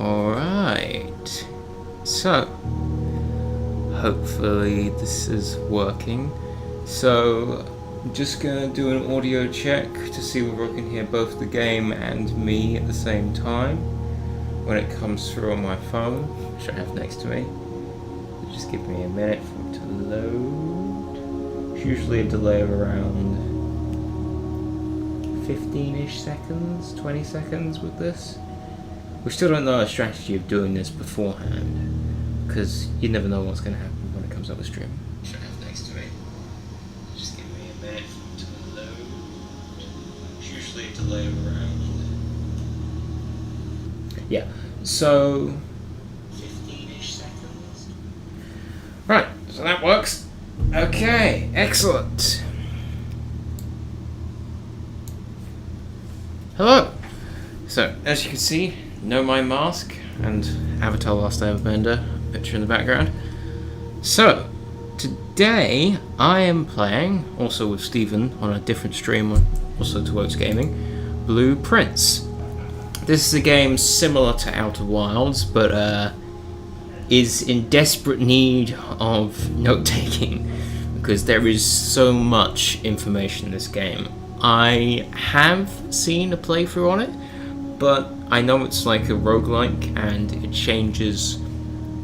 Alright, so hopefully this is working. So I'm just gonna do an audio check to see whether I can hear both the game and me at the same time when it comes through on my phone, which I have next to me. So just give me a minute for it to load. It's usually a delay of around 15-ish seconds, 20 seconds with this. We still don't know a strategy of doing this beforehand, because you never know what's going to happen when it comes up the stream. Should have next to me. Just give me a minute for it to load. It's usually a delay of around. Yeah, so 15-ish seconds. Right, so that works. Okay, excellent. Hello. So, as you can see, No My Mask and Avatar Last Airbender picture in the background. So, today I am playing, also with Stephen on a different stream, also to Oats Gaming, Blue Prince. This is a game similar to Outer Wilds, but is in desperate need of note-taking, because there is so much information in this game. I have seen a playthrough on it, but I know it's like a roguelike and it changes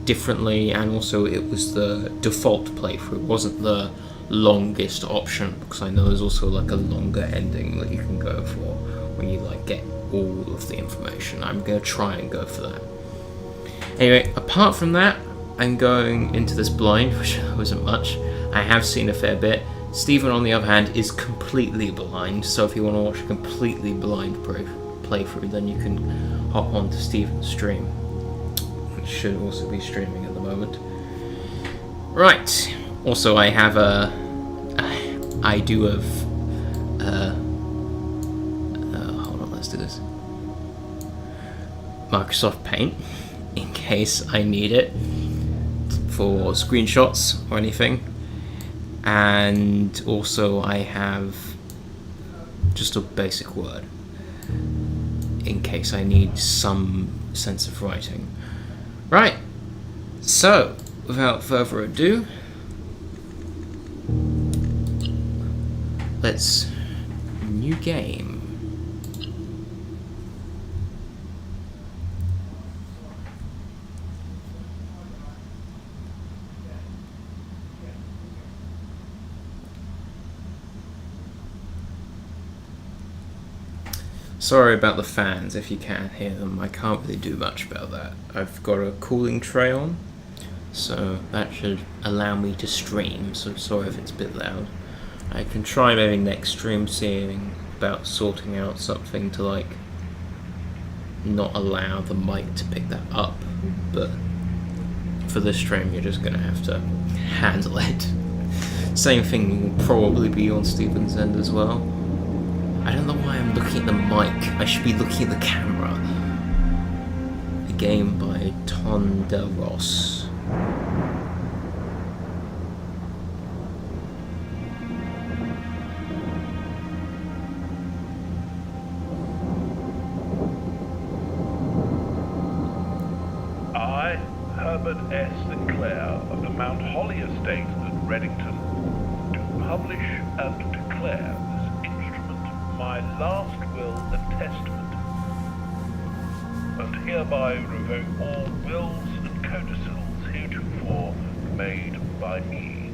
differently, and also it was the default playthrough, it wasn't the longest option, because I know there's also like a longer ending that you can go for when you like get all of the information. I'm going to try and go for that. Anyway, apart from that, I'm going into this blind, which wasn't much. I have seen a fair bit. Stephen, on the other hand, is completely blind, so if you want to watch a completely blind playthrough, then you can hop onto Stephen's stream, which should also be streaming at the moment. Right. Also, I have hold on, let's do this. Microsoft Paint, in case I need it for screenshots or anything. And also I have just a basic Word in case I need some sense of writing. Right, so without further ado, let's new game. Sorry about the fans if you can't hear them, I can't really do much about that. I've got a cooling tray on, so that should allow me to stream, so sorry if it's a bit loud. I can try maybe next stream seeing about sorting out something to like not allow the mic to pick that up, but for this stream you're just gonna have to handle it. Same thing will probably be on Stephen's end as well. I don't know why I'm looking at the mic. I should be looking at the camera. A game by Tonda Ross. I, Herbert S. Sinclair of the Mount Holly Estate at Reddington, do publish and declare my last will and testament, and hereby revoke all wills and codicils heretofore made by me.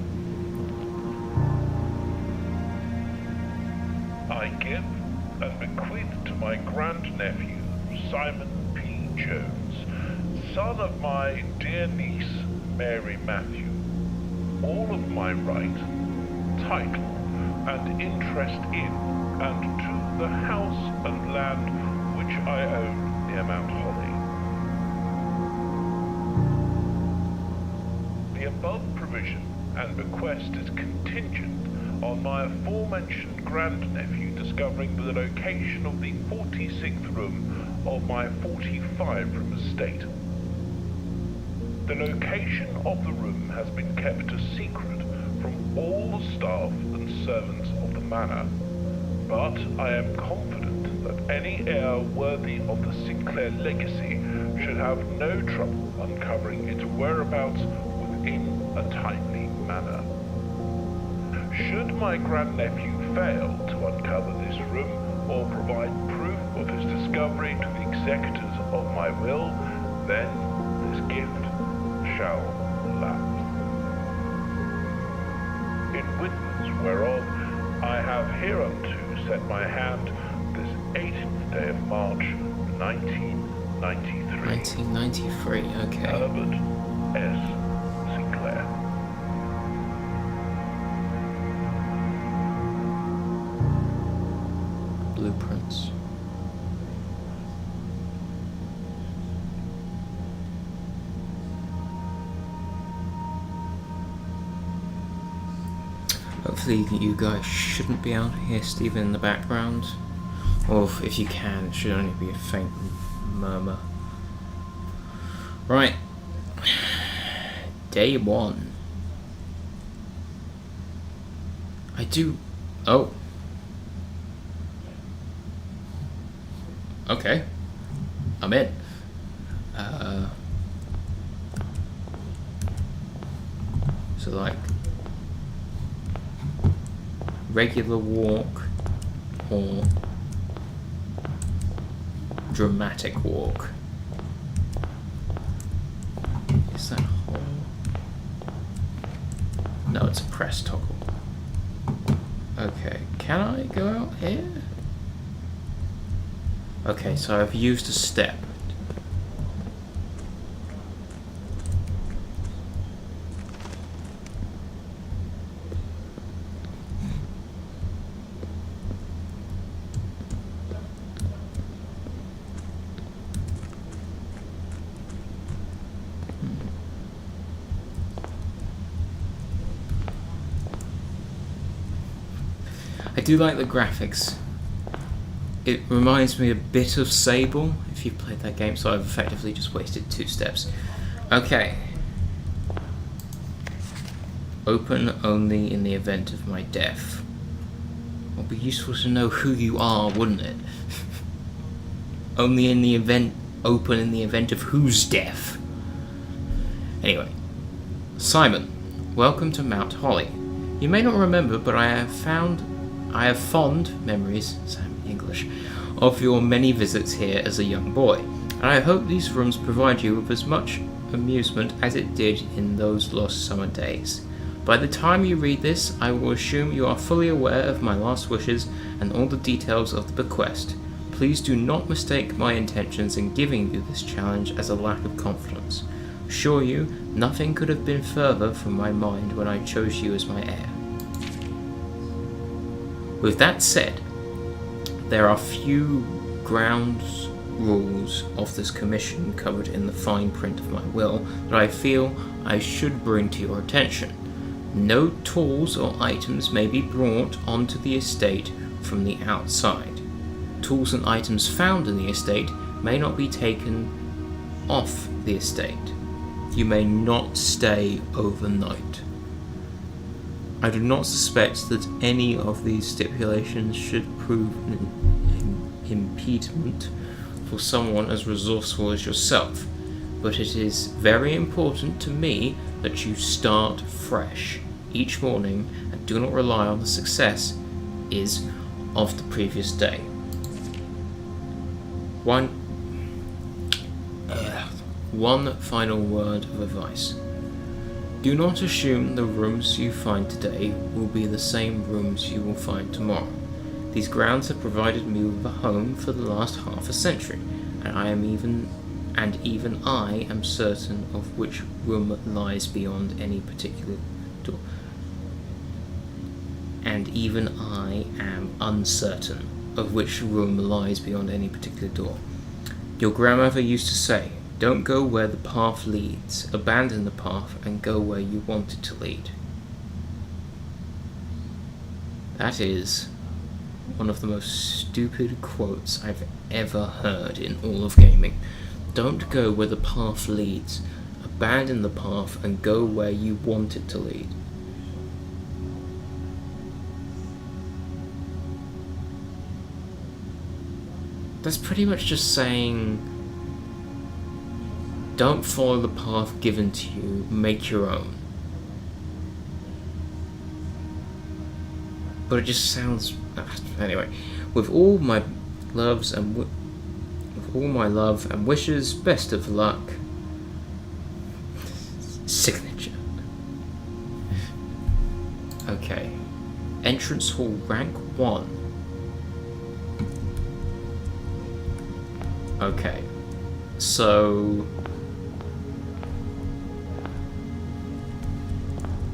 I give and bequeath to my grandnephew, Simon P. Jones, son of my dear niece, Mary Matthew, all of my right, title, and interest in and to the house and land which I own near Mount Holly. The above provision and bequest is contingent on my aforementioned grandnephew discovering the location of the 46th room of my 45-room estate. The location of the room has been kept a secret from all the staff and servants of the manor, but I am confident that any heir worthy of the Sinclair legacy should have no trouble uncovering its whereabouts within a timely manner. Should my grandnephew fail to uncover this room or provide proof of his discovery to the executors of my will, then this gift shall lapse. In witness whereof I have hereunto set my hand this 18th day of March, 1993. 1993, okay. Herbert S. Sinclair. Blueprints. Hopefully you guys shouldn't be able to hear Stephen in the background, or if you can, it should only be a faint murmur. Right, day one. Oh. Okay, I'm in. So like, regular walk or dramatic walk. Is that hole? No, it's a press toggle. Okay, can I go out here? Okay, so I've used a step. I do like the graphics. It reminds me a bit of Sable, if you've played that game, so I've effectively just wasted 2 steps. Okay. Open only in the event of my death. It would be useful to know who you are, wouldn't it? Only in the event, open in the event of whose death? Anyway. Simon, welcome to Mount Holly. You may not remember, but I have fond memories, English, of your many visits here as a young boy, and I hope these rooms provide you with as much amusement as it did in those lost summer days. By the time you read this, I will assume you are fully aware of my last wishes and all the details of the bequest. Please do not mistake my intentions in giving you this challenge as a lack of confidence. Assure you, nothing could have been further from my mind when I chose you as my heir. With that said, there are few ground rules of this commission covered in the fine print of my will that I feel I should bring to your attention. No tools or items may be brought onto the estate from the outside. Tools and items found in the estate may not be taken off the estate. You may not stay overnight. I do not suspect that any of these stipulations should prove an impediment for someone as resourceful as yourself, but it is very important to me that you start fresh each morning and do not rely on the success of the previous day. One final word of advice. Do not assume the rooms you find today will be the same rooms you will find tomorrow. These grounds have provided me with a home for the last half a century, and even I am certain of which room lies beyond any particular door. And even I am uncertain of which room lies beyond any particular door. Your grandmother used to say, "Don't go where the path leads. Abandon the path and go where you want it to lead." That is one of the most stupid quotes I've ever heard in all of gaming. Don't go where the path leads. Abandon the path and go where you want it to lead. that's pretty much just saying, don't follow the path given to you, make your own. But it just sounds... Anyway, with all my love and wishes, best of luck. Signature. Okay. Entrance hall rank 1. Okay. So...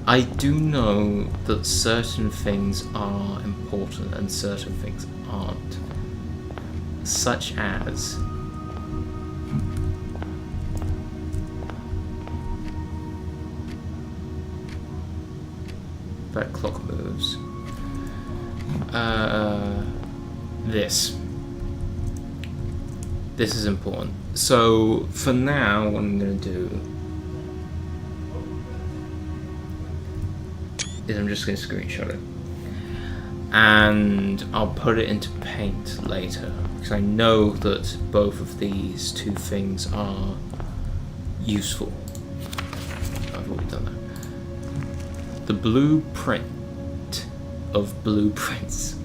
I do know that certain things are important and certain things aren't. Such as... that clock moves. This. This is important. So, for now, what I'm going to do is I'm just going to screenshot it. And I'll put it into Paint later, because I know that both of these two things are useful. I've already done that. The blueprint of blueprints.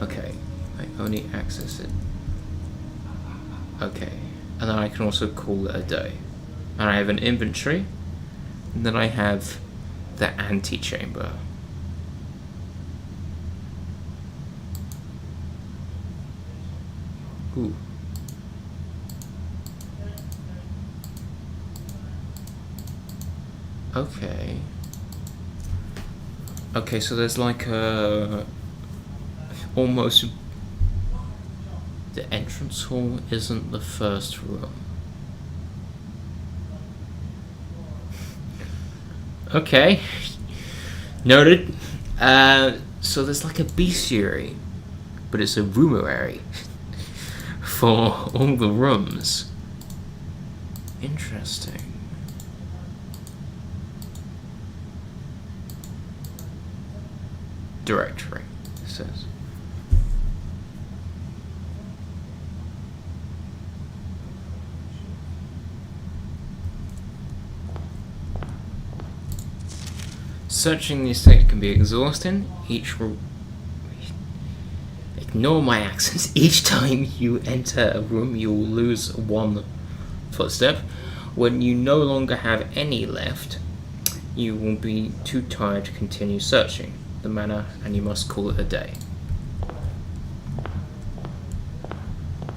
Okay, I only access it. Okay, and then I can also call it a day. And I have an inventory, and then I have the antechamber. Ooh. Okay. Okay, so there's like a... almost... the entrance hall isn't the first room. Okay. Noted. So there's like a bestiary, but it's a roomary for all the rooms. Interesting. Directory, it says. Searching the estate can be exhausting. Ignore my accents. Each time you enter a room, you will lose one footstep. When you no longer have any left, you will be too tired to continue searching the manor, and you must call it a day.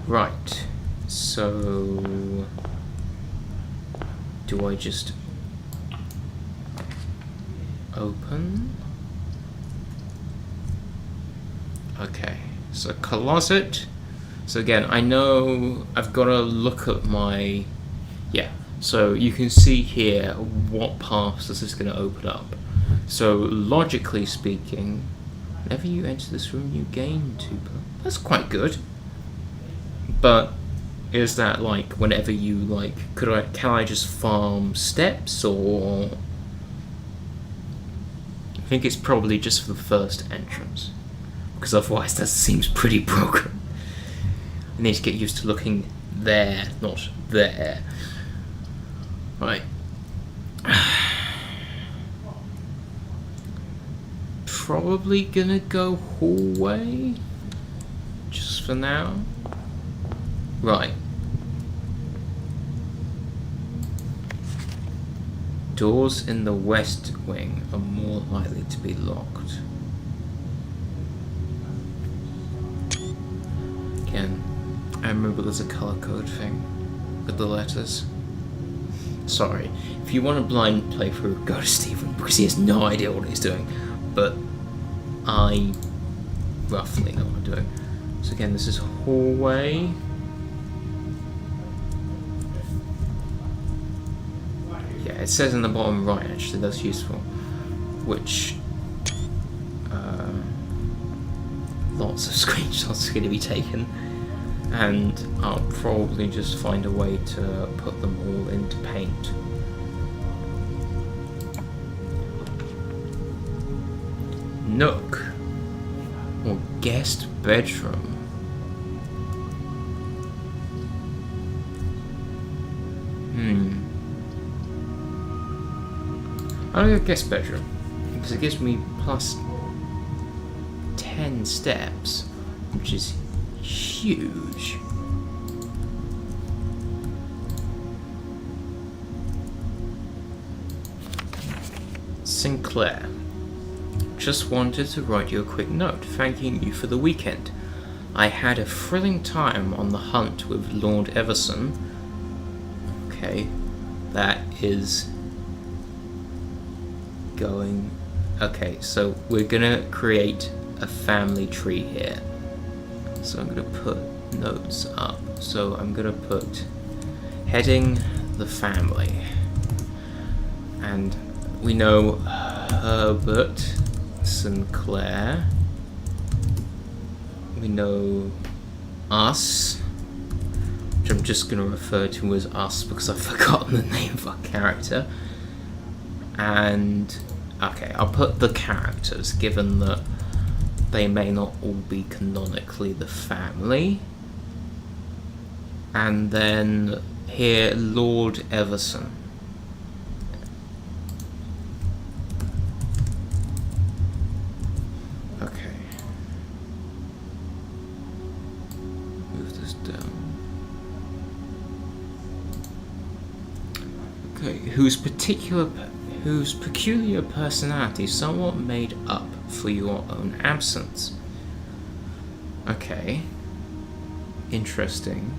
Right. So, do I just open? Okay, so closet. So again, I know I've got to look at my... yeah, so you can see here what paths this is going to open up. So logically speaking, whenever you enter this room you gain 2 points. That's quite good. But is that like whenever you like, can I just farm steps, or... I think it's probably just for the first entrance, because otherwise that seems pretty broken. I need to get used to looking there, not there. Right. Probably gonna go hallway, just for now. Right. Doors in the west wing are more likely to be locked. Again, I remember there's a color code thing with the letters. Sorry, if you want a blind playthrough, go to Stephen, because he has no idea what he's doing. But I roughly know what I'm doing. So again, this is hallway. Yeah, it says in the bottom right, actually, that's useful. Which, lots of screenshots are going to be taken. And I'll probably just find a way to put them all into Paint. Nook, or guest bedroom. I'll go guest bedroom because it gives me plus 10 steps, which is huge. Sinclair. Just wanted to write you a quick note thanking you for the weekend. I had a thrilling time on the hunt with Lord Everson. Okay, that is going... Okay, so we're gonna create a family tree here. So I'm gonna put notes up. So I'm gonna put heading the family. And we know Herbert Sinclair. We know us, which I'm just going to refer to as us because I've forgotten the name of our character. And, okay, I'll put the characters, given that they may not all be canonically the family. And then here, Lord Everson. Whose peculiar personality somewhat made up for your own absence. Okay. Interesting.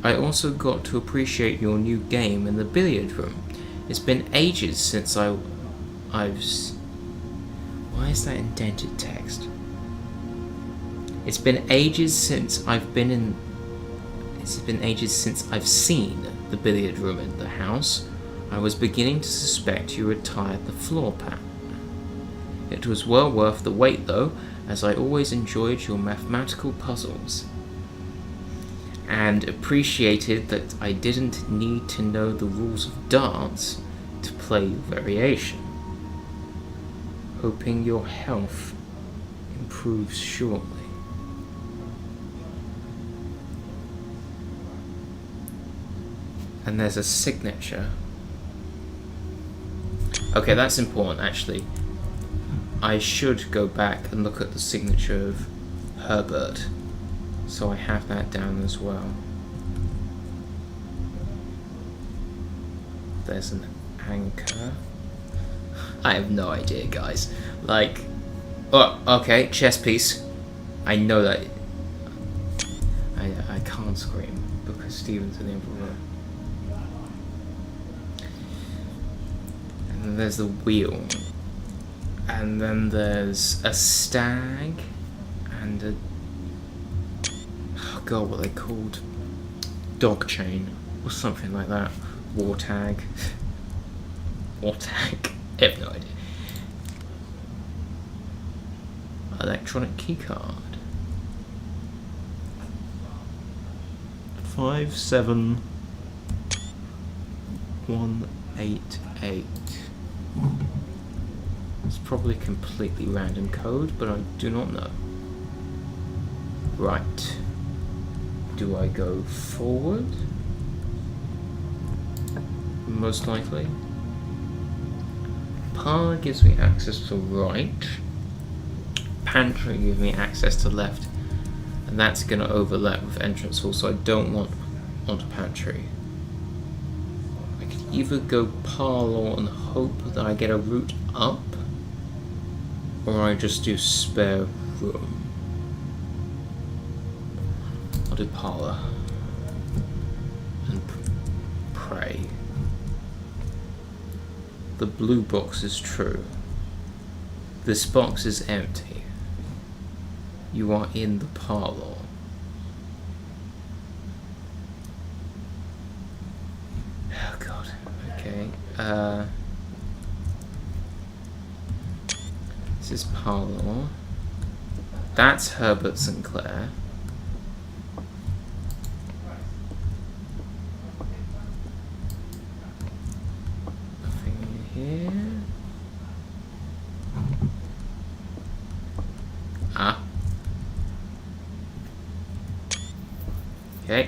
I also got to appreciate your new game in the billiard room. It's been ages since I've... Why is that indented text? It's been ages since I've seen the billiard room in the house. I was beginning to suspect you retired the floor pan. It was well worth the wait though, as I always enjoyed your mathematical puzzles. And appreciated that I didn't need to know the rules of darts to play your variation. Hoping your health improves shortly. And there's a signature. Okay, that's important actually. I should go back and look at the signature of Herbert. So I have that down as well. There's an anchor. I have no idea, guys. Like, oh, okay, chess piece. I know that. I can't scream because Steven's in the other room. And then there's the wheel. And then there's a stag and a... Oh god, what are they called? Dog chain or something like that. War tag. War tag. I have no idea. Electronic keycard. 57188. It's probably completely random code, but I do not know. Right. Do I go forward? Most likely. Parlor gives me access to right. Pantry gives me access to left. And that's going to overlap with entrance hall, so I don't want onto pantry. I could either go parlor and hope that I get a route up, or I just do spare room. I'll do parlor and pray. The blue box is true. This box is empty. You are in the parlor. Oh god. Okay. This is parlor. That's Herbert Sinclair. Nothing here. Ah. Okay. I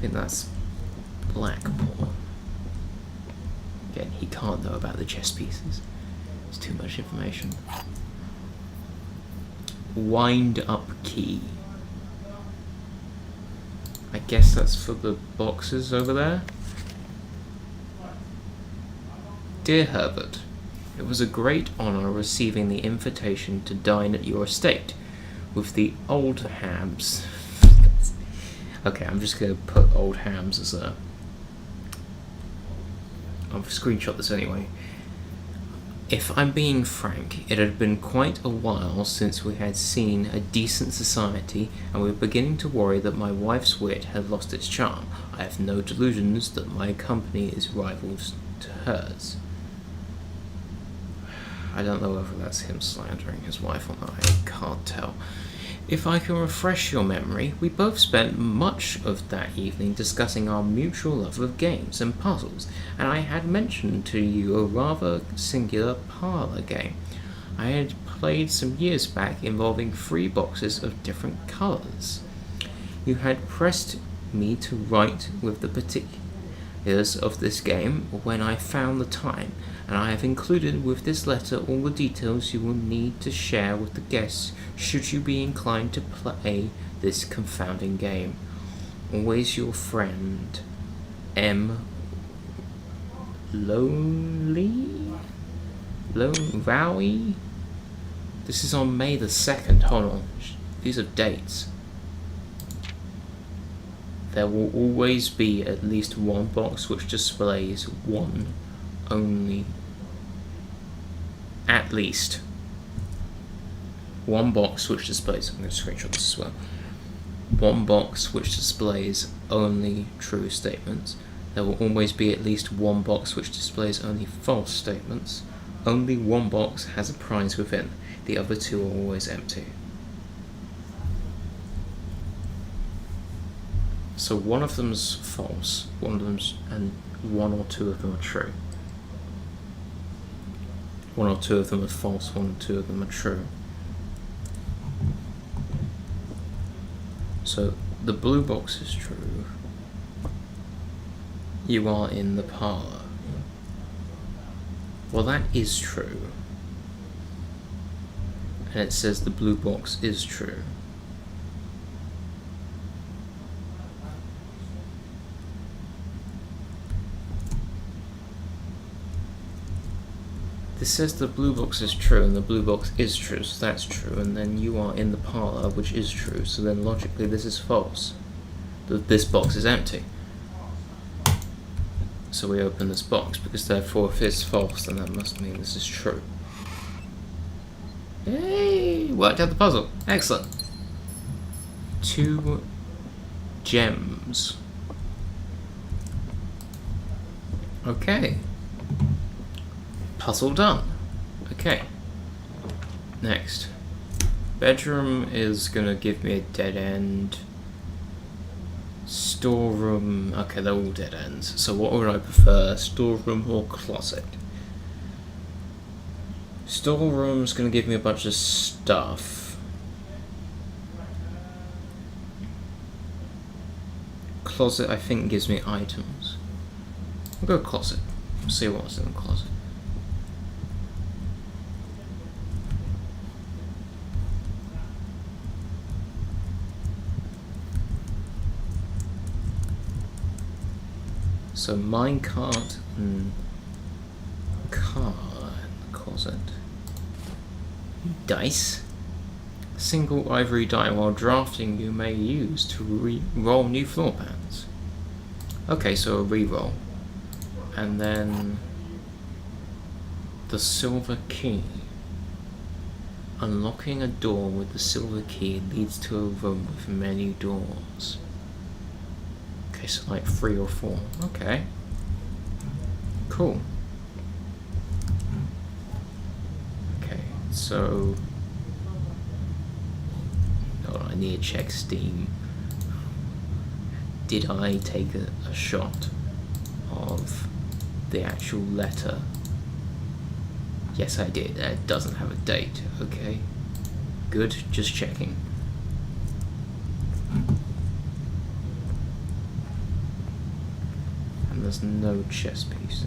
think that's Blackboard. Again, he can't know about the chess pieces. It's too much information. Wind up key. I guess that's for the boxes over there. Dear Herbert, it was a great honour receiving the invitation to dine at your estate with the old hams. Okay, I'm just going to put old hams as a... I'll screenshot this anyway. If I'm being frank, it had been quite a while since we had seen a decent society, and we were beginning to worry that my wife's wit had lost its charm. I have no delusions that my company is rivals to hers. I don't know whether that's him slandering his wife or not, I can't tell. If I can refresh your memory, we both spent much of that evening discussing our mutual love of games and puzzles, and I had mentioned to you a rather singular parlour game I had played some years back involving 3 boxes of different colours. You had pressed me to write with the particulars of this game when I found the time, and I have included with this letter all the details you will need to share with the guests should you be inclined to play this confounding game. Always your friend, M. Lonely? Rowie? This is on May the 2nd. Hold on. These are dates. There will always be at least one box which displays one only. At least one box which displays, I'm going to screenshot this as well, one box which displays only true statements. There will always be at least one box which displays only false statements. Only one box has a prize within. The other 2 are always empty. So one of them's false, and 1 or 2 of them are true. 1 or 2 of them are false, 1 or 2 of them are true. So the blue box is true. You are in the parlour. Well, that is true. And it says the blue box is true. This says the blue box is true, and the blue box is true, so that's true, and then you are in the parlour, which is true, so then logically this is false. This box is empty. So we open this box, because therefore if it's false, then that must mean this is true. Yay! Worked out the puzzle. Excellent. 2 gems. Okay. Puzzle done. Okay. Next. Bedroom is gonna give me a dead end. Storeroom. Okay, they're all dead ends. So what would I prefer? Storeroom or closet? Storeroom's gonna give me a bunch of stuff. Closet, I think, gives me items. I'll go closet. See what's in the closet. So minecart and car in the closet. Dice. Single ivory die while drafting you may use to re-roll new floor plans. Okay, so a re-roll. And then the silver key. Unlocking a door with the silver key leads to a room with many doors. Okay, so like 3 or 4. Okay. Cool. Okay, so... hold on, I need to check Steam. Did I take a shot of the actual letter? Yes, I did. It doesn't have a date. Okay. Good, just checking. there's no chess piece.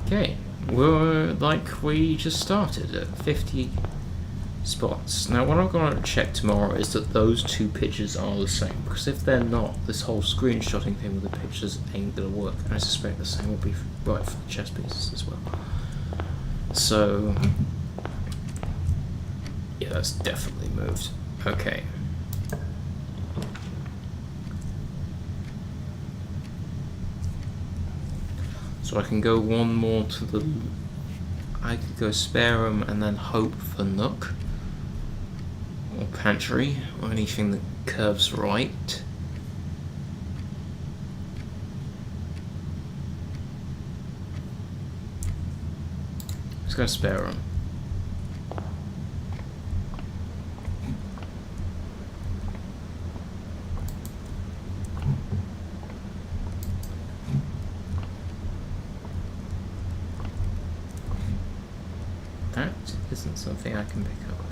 Okay, we're like we just started at 50 spots. Now what I'm going to check tomorrow is that those two pictures are the same, because if they're not, this whole screenshotting thing with the pictures ain't going to work. And I suspect the same will be right for the chess pieces as well. So, yeah, that's definitely moved. Okay. So I can go one more to the... I could go spare room and then hope for nook. Or pantry, or anything that curves right. Let's go spare room. That isn't something I can pick up.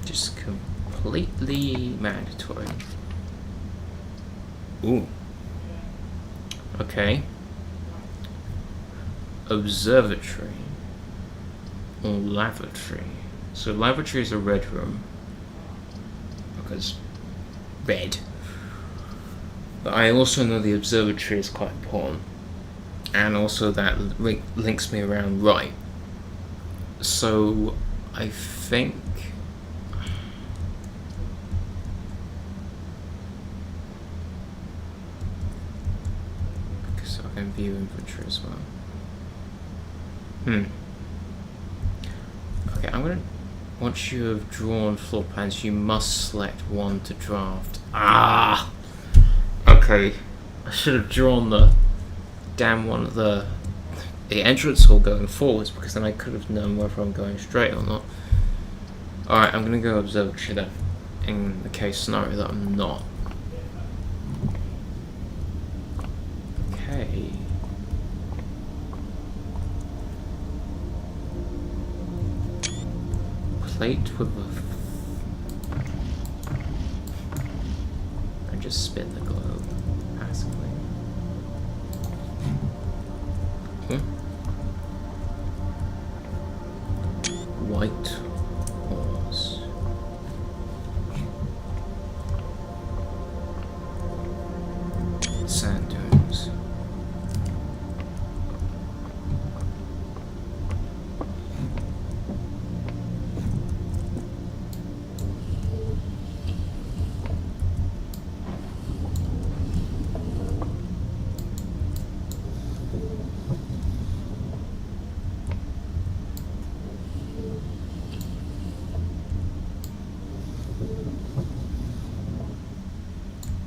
Just completely mandatory. Ooh. Okay. Observatory. Or lavatory. So lavatory is a red room. Because red. But I also know the observatory is quite important. And also that links me around right. So I think... because I can view inventory as well. Okay, I'm gonna... once you have drawn floor plans, you must select one to draft. Ah! Okay. I should have drawn the damn one of the entrance hall going forwards, because then I could have known whether I'm going straight or not. Alright, I'm gonna go observatory then, in the case scenario that I'm not. Okay. Plate with a... and just spin the globe passively. White horse. Sand dunes.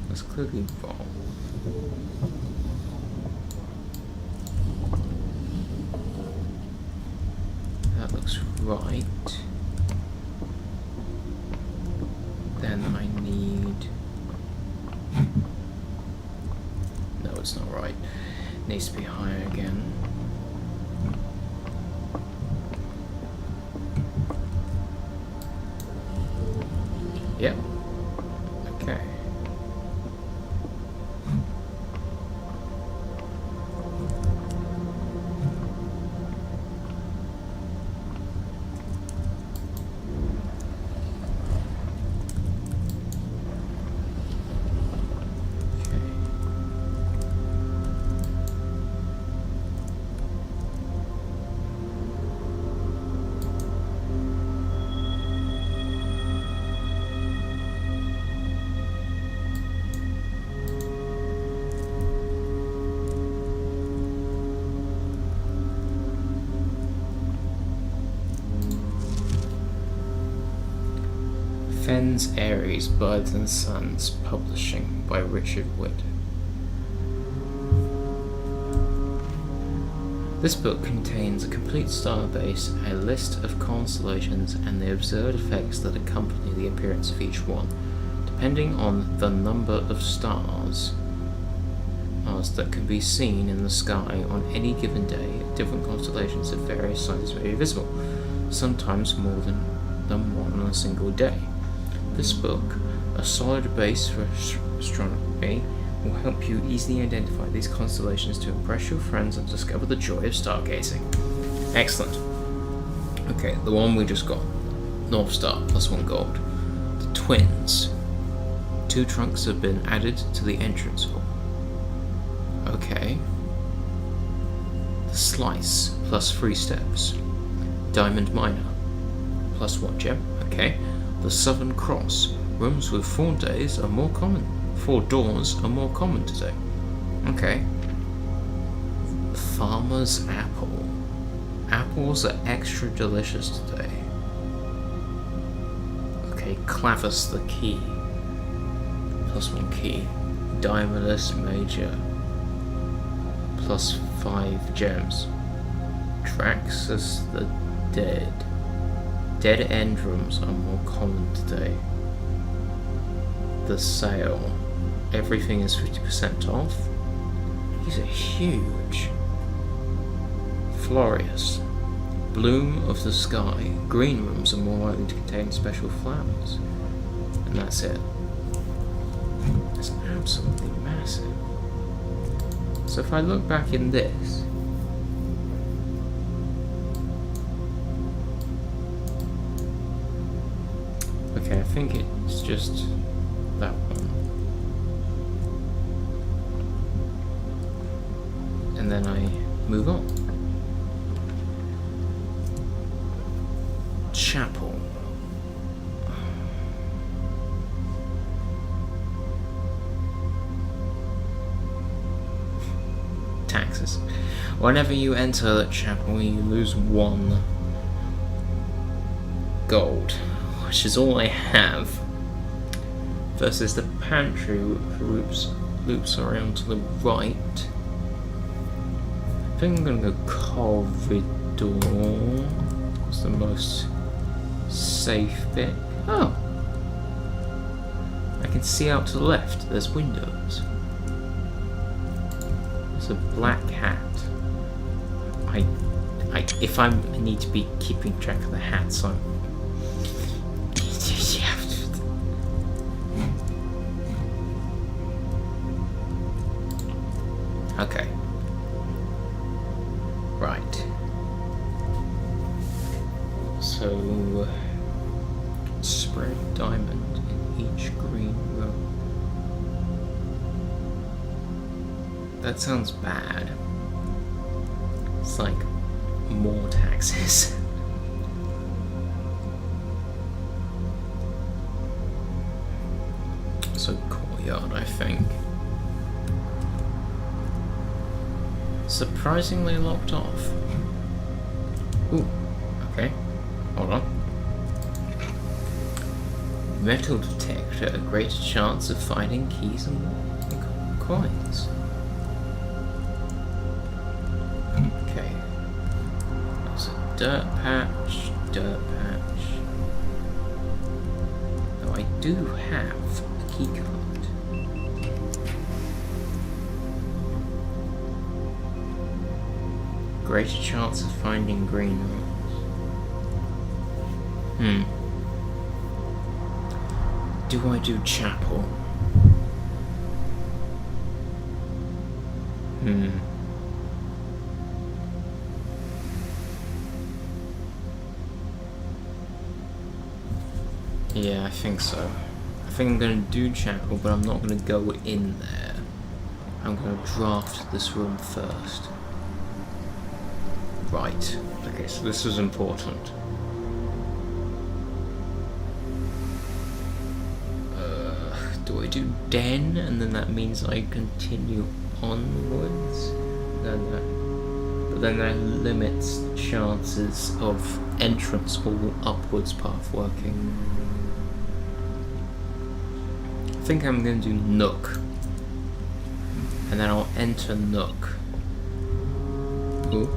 That's clearly wrong. That looks right. Then I need... no, it's not right. It needs to be higher again. Yep. Okay. Fens Aries, Birds and Sons, Publishing by Richard Wood. This book contains a complete star base, a list of constellations, and the observed effects that accompany the appearance of each one, depending on the number of stars that can be seen in the sky on any given day. Different constellations of various sizes may be visible, sometimes more than one on a single day. This book A solid base for astronomy will help you easily identify these constellations to impress your friends and discover the joy of stargazing. Excellent. Okay, the one we just got. North Star, +1 gold. The twins. 2 trunks have been added to the entrance hall. Okay. The slice, +3 steps. Diamond Miner, +1 gem. Okay. The Southern Cross. Rooms with 4 days are more common. 4 doors are more common today. Okay. Farmer's Apple. Apples are extra delicious today. Okay, Clavis the Key. +1 key. Diamondless Major. +5 gems. Traxxas the Dead. Dead end rooms are more common today. The Sale. Everything is 50% off. These are huge. Florius. Bloom of the Sky. Green rooms are more likely to contain special flowers. And that's it. It's absolutely massive. So if I look back in this, okay, I think it's just that one. And then I move on. Chapel. Taxes. Whenever you enter the chapel, you lose 1 gold, which is all I have. Versus the pantry, which loops around to the right. I think I'm gonna go corridor. It's the most safe bit. Oh! I can see out to the left, there's windows. There's a black hat. If I need to be keeping track of the hats, I'm... Okay. Right. So, spread diamond in each green row. That sounds bad. It's like more taxes. So courtyard, I think. Surprisingly locked off. Ooh, okay. Hold on. Metal detector, a greater chance of finding keys and coins. Okay. There's a dirt patch, dirt patch. Oh, I do have a key card. Greater chance of finding green rooms. Do I do chapel? Yeah, I think so. I think I'm gonna do chapel, but I'm not gonna go in there. I'm gonna draft this room first. Right. Okay, so this is important. Do I do den, and then that means I continue onwards? But then that limits the chances of entrance or upwards path working. I think I'm going to do Nook. And then I'll enter Nook. Ooh.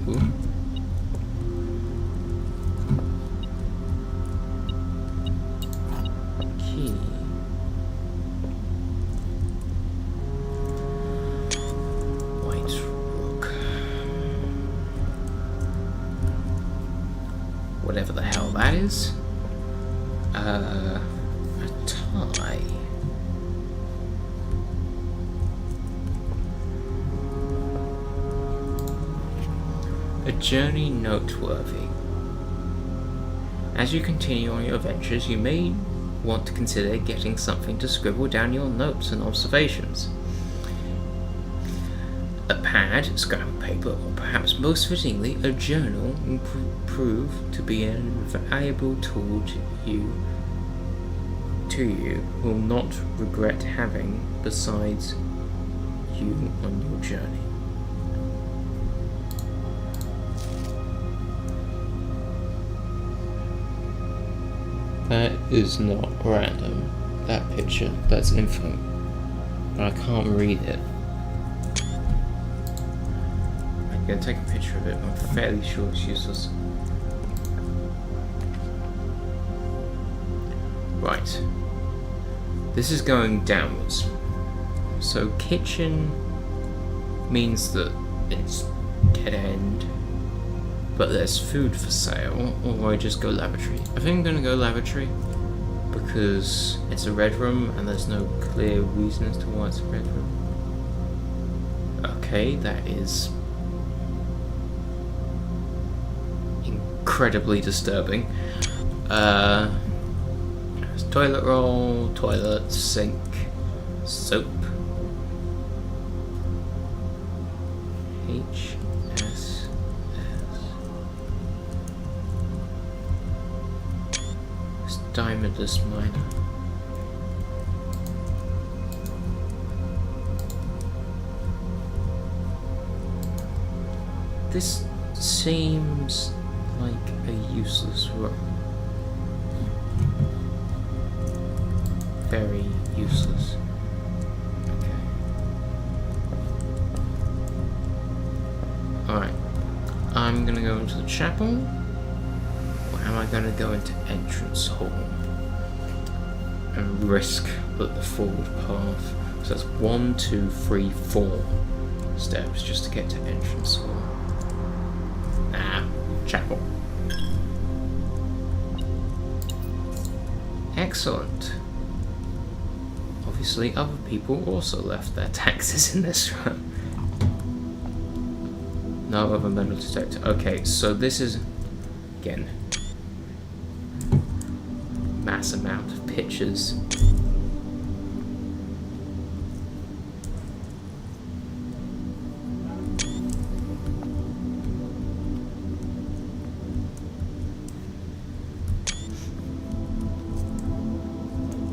Ooh. Key. White rook. that is. A tie. A journey noteworthy. As you continue on your ventures, you may want to consider getting something to scribble down your notes and observations. A pad, scrap of paper, or perhaps most fittingly, a journal will prove to be an invaluable tool you will not regret having besides you on your journey. That is not random. That picture, that's info. But I can't read it. I'm gonna take a picture of it, but I'm fairly sure it's useless. Right. This is going downwards. So kitchen means that it's dead end. But there's food for sale, or I just go lavatory. I think I'm gonna go lavatory because it's a red room and there's no clear reason as to why it's a red room. Okay, that is incredibly disturbing. Toilet roll, toilet, sink, soap. Diamondus miner. This seems like a useless room. Very useless. Okay. Alright. I'm gonna go into the chapel. Or am I gonna go into entrance hall? And risk the forward path. So that's 1, 2, 3, 4 steps just to get to entrance hall. Chapel. Excellent. Obviously, other people also left their taxes in this room. No other metal detector. Okay, so this is again mass amount of pictures.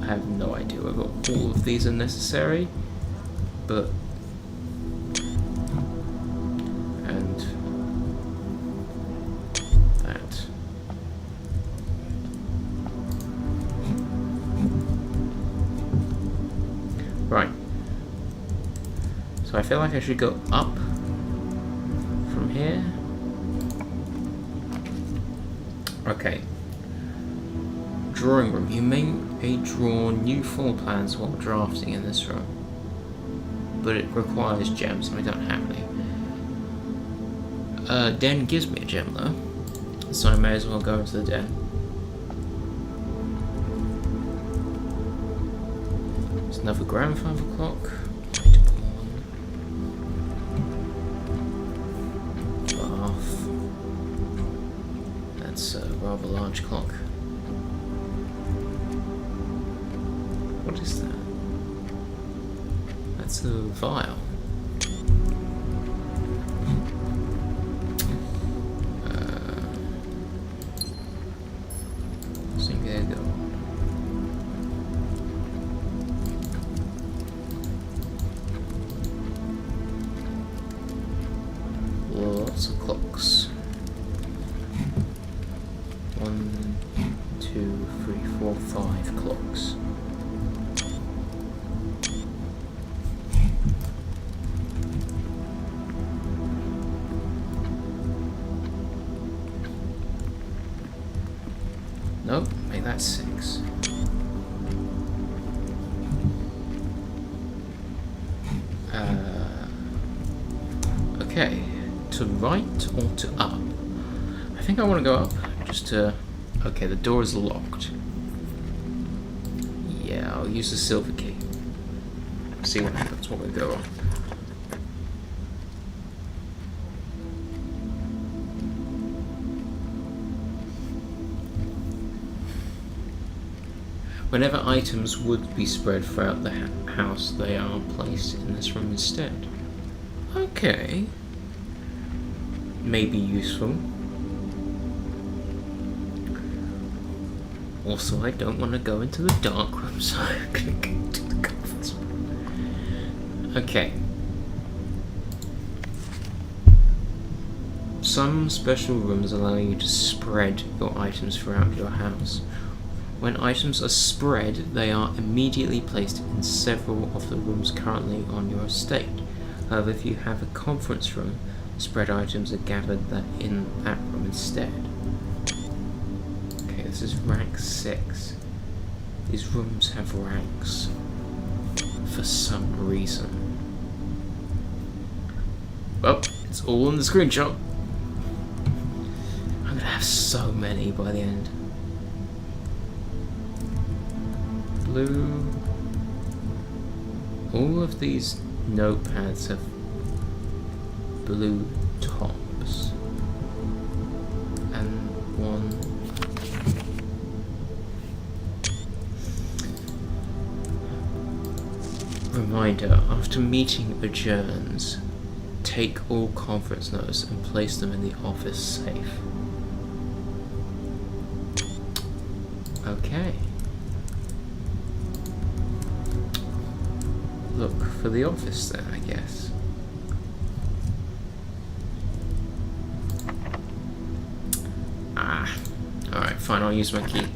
I have no idea whether all of these are necessary, but right. So I feel like I should go up from here. Okay. Drawing room. You may draw new floor plans while drafting in this room, but it requires gems and I don't have any. Den gives me a gem though, so I may as well go into the den. There's another grandfather clock. Bath. That's a rather large clock. What is that? That's a vial. Lots of clocks. 1, 2, 3, 4, 5 clocks. Nope, make that 6. Okay, to right or to up? I think I want to go up just to Okay, the door is locked. Yeah, I'll use the silver key. See what happens when we go on. Whenever items would be spread throughout the house, they are placed in this room instead. Okay. May be useful. Also, I don't want to go into the dark room, so I'm going to go to the conference room. Okay. Some special rooms allow you to spread your items throughout your house. When items are spread, they are immediately placed in several of the rooms currently on your estate. However, if you have a conference room, spread items are gathered in that room instead. Okay, this is rank 6. These rooms have ranks for some reason. Well, it's all in the screenshot. I'm gonna have so many by the end. Blue. All of these notepads have blue tops. And one. Reminder, after meeting adjourns, take all conference notes and place them in the office safe. Okay. Look for the office then, I guess. Ah. Alright, fine, I'll use my key.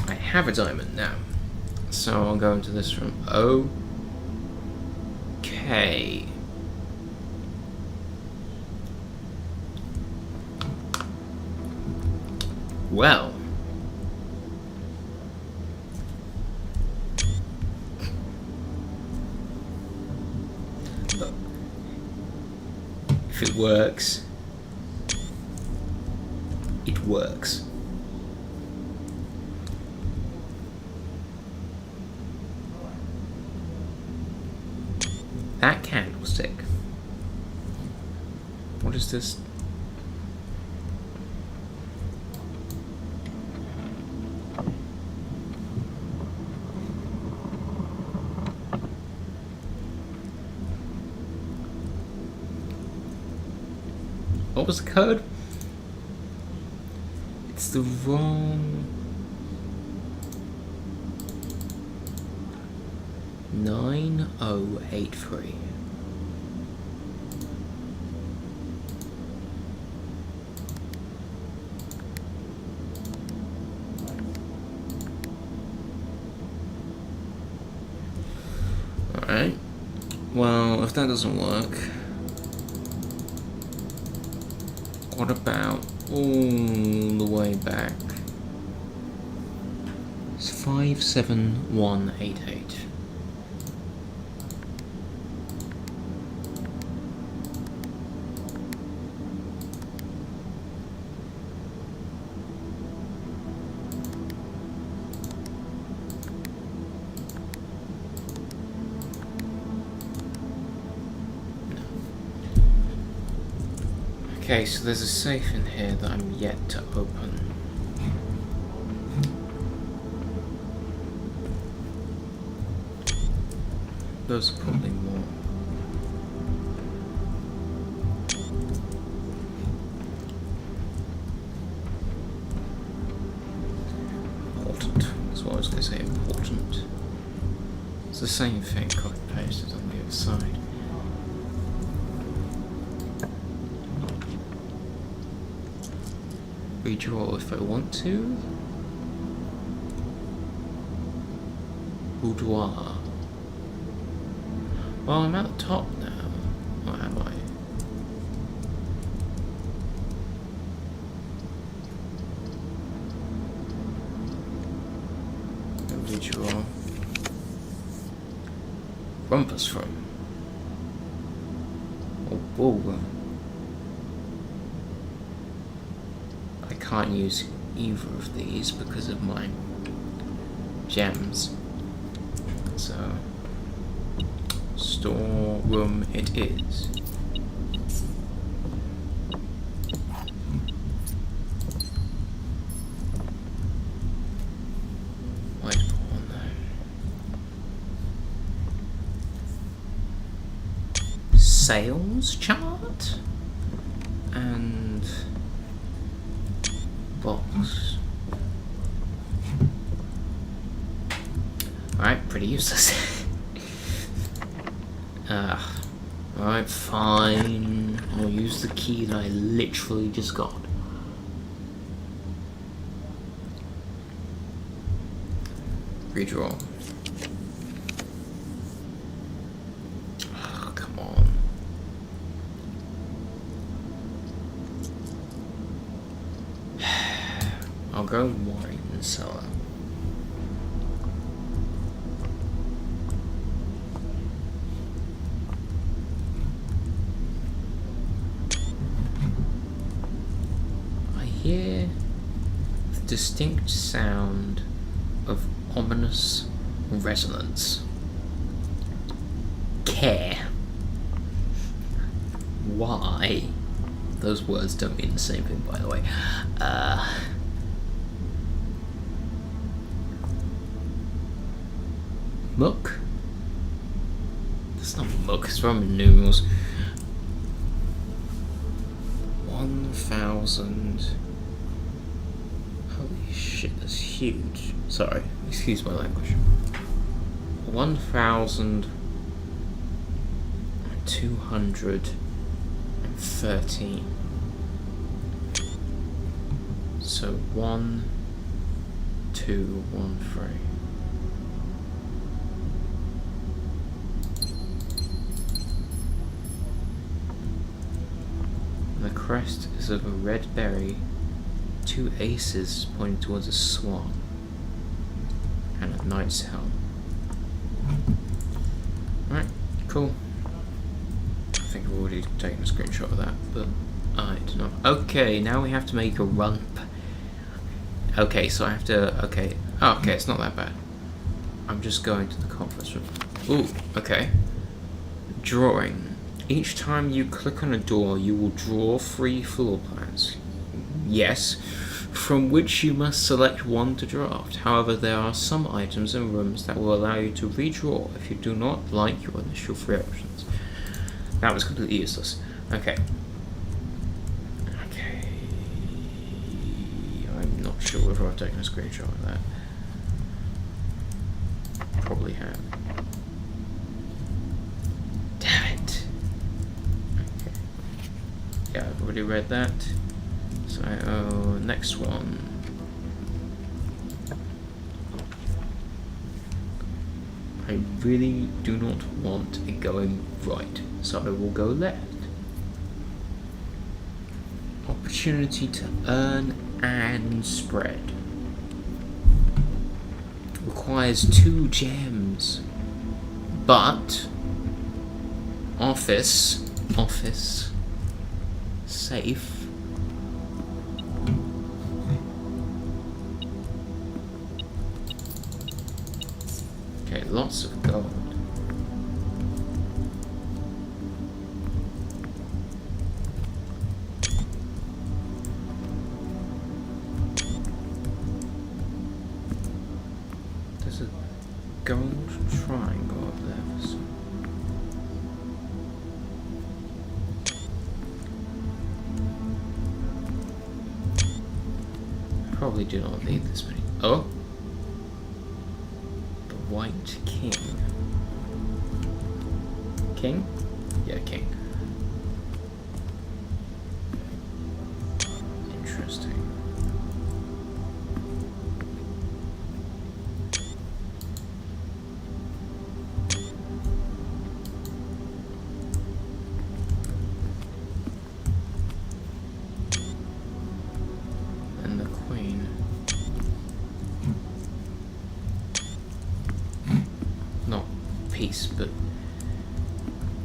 I have a diamond now. So I'll go into this room. Okay. Well. If it works, it works. That candlestick. What is this? What was the code? It's the wrong 9083. Alright. Well, if that doesn't work, what about all the way back? It's 57188. Okay, so there's a safe in here that I'm yet to open. Those are probably more. Important. That's what I was going to say, important. It's the same thing, copy pasted on the other side. Redraw if I want to. Boudoir. Well, I'm at the top now. Or am I? Redraw. Rumpus from. Ooh. I can't use either of these because of my gems. So, storeroom it is. Sales chart and box. Alright, pretty useless. Alright, fine. I'll use the key that I literally just got. Redraw. Oh, come on. I'll go wine cellar. I hear the distinct sound of ominous resonance. Care. Why? Those words don't mean the same thing, by the way. Muck? That's not muck, it's Roman numerals. 1,000. Holy shit, that's huge. Sorry, excuse my language. 1,213. So 1, 2, 1, 3. The crest is of a red berry, 2 aces pointing towards a swan, and a knight's helm. Alright, cool. I think I've already taken a screenshot of that, but I don't know. Okay, now we have to make a run. Okay, so I have to. Okay. Oh, okay, it's not that bad. I'm just going to the conference room. Ooh, okay. Drawing. Each time you click on a door, you will draw 3 floor plans. Yes, from which you must select one to draft. However, there are some items and rooms that will allow you to redraw if you do not like your initial 3 options. That was completely useless. Okay. Okay. I'm not sure whether I've taken a screenshot of that. Probably have. Damn it. Okay. Yeah, I've already read that. So, next one. I really do not want it going right, so I will go left. Opportunity to earn and spread. Requires 2 gems. But office, safe. Okay, lots of gold. There's a gold triangle up there for some. Probably do not need this many. Oh! The White King. King? Yeah, king. Interesting. And the queen. Not peace, but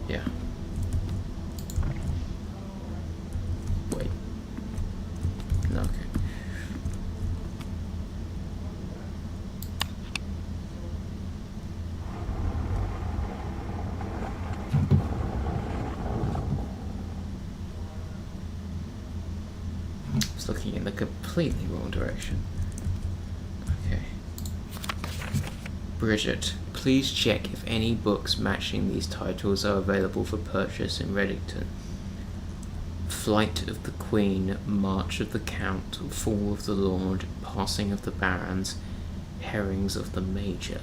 yeah. was looking in the completely wrong direction. Okay. Bridget, please check if any books matching these titles are available for purchase in Reddington. Flight of the Queen, March of the Count, Fall of the Lord, Passing of the Barons, Herrings of the Major.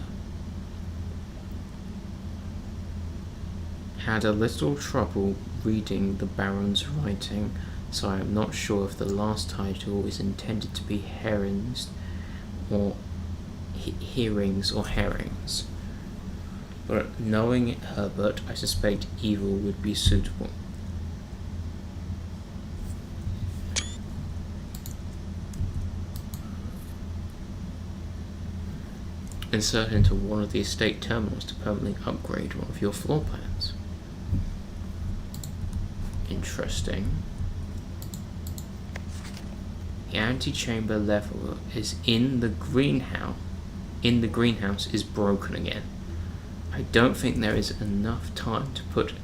Had a little trouble reading the Baron's writing, so I am not sure if the last title is intended to be herrings or hearings or herrings. But knowing Herbert, I suspect evil would be suitable. Insert into one of the estate terminals to permanently upgrade one of your floor plans. Interesting. The antechamber level is in the greenhouse. In the greenhouse is broken again. I don't think there is enough time to put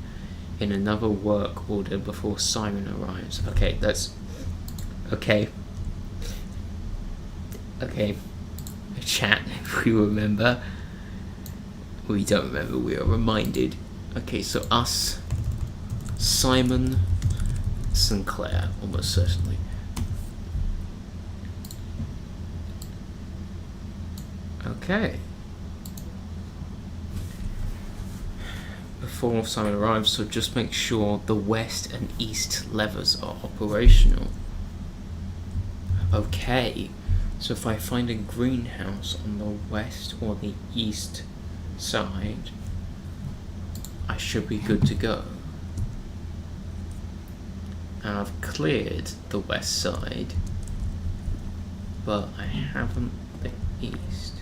in another work order before Simon arrives. Okay, that's okay. Okay. Chat, if we remember. We don't remember, we are reminded. Okay, so us, Simon, Sinclair, almost certainly. Okay. Before Simon arrives, so just make sure the west and east levers are operational. Okay. So if I find a greenhouse on the west or the east side, I should be good to go. And I've cleared the west side, but I haven't the east.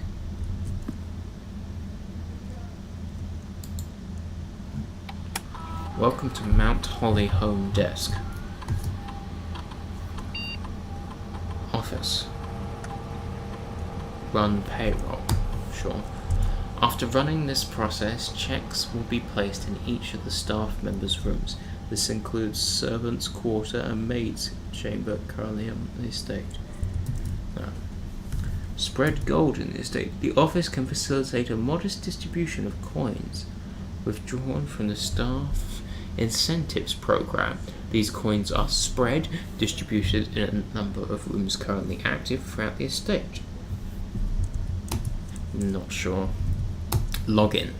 Welcome to Mount Holly Home Desk. Office. Run payroll. Sure. After running this process, checks will be placed in each of the staff members' rooms. This includes servants' quarter and maid's chamber currently on the estate. No. Spread gold in the estate. The office can facilitate a modest distribution of coins withdrawn from the staff incentives program. These coins are spread, distributed in a number of rooms currently active throughout the estate. Not sure. Login.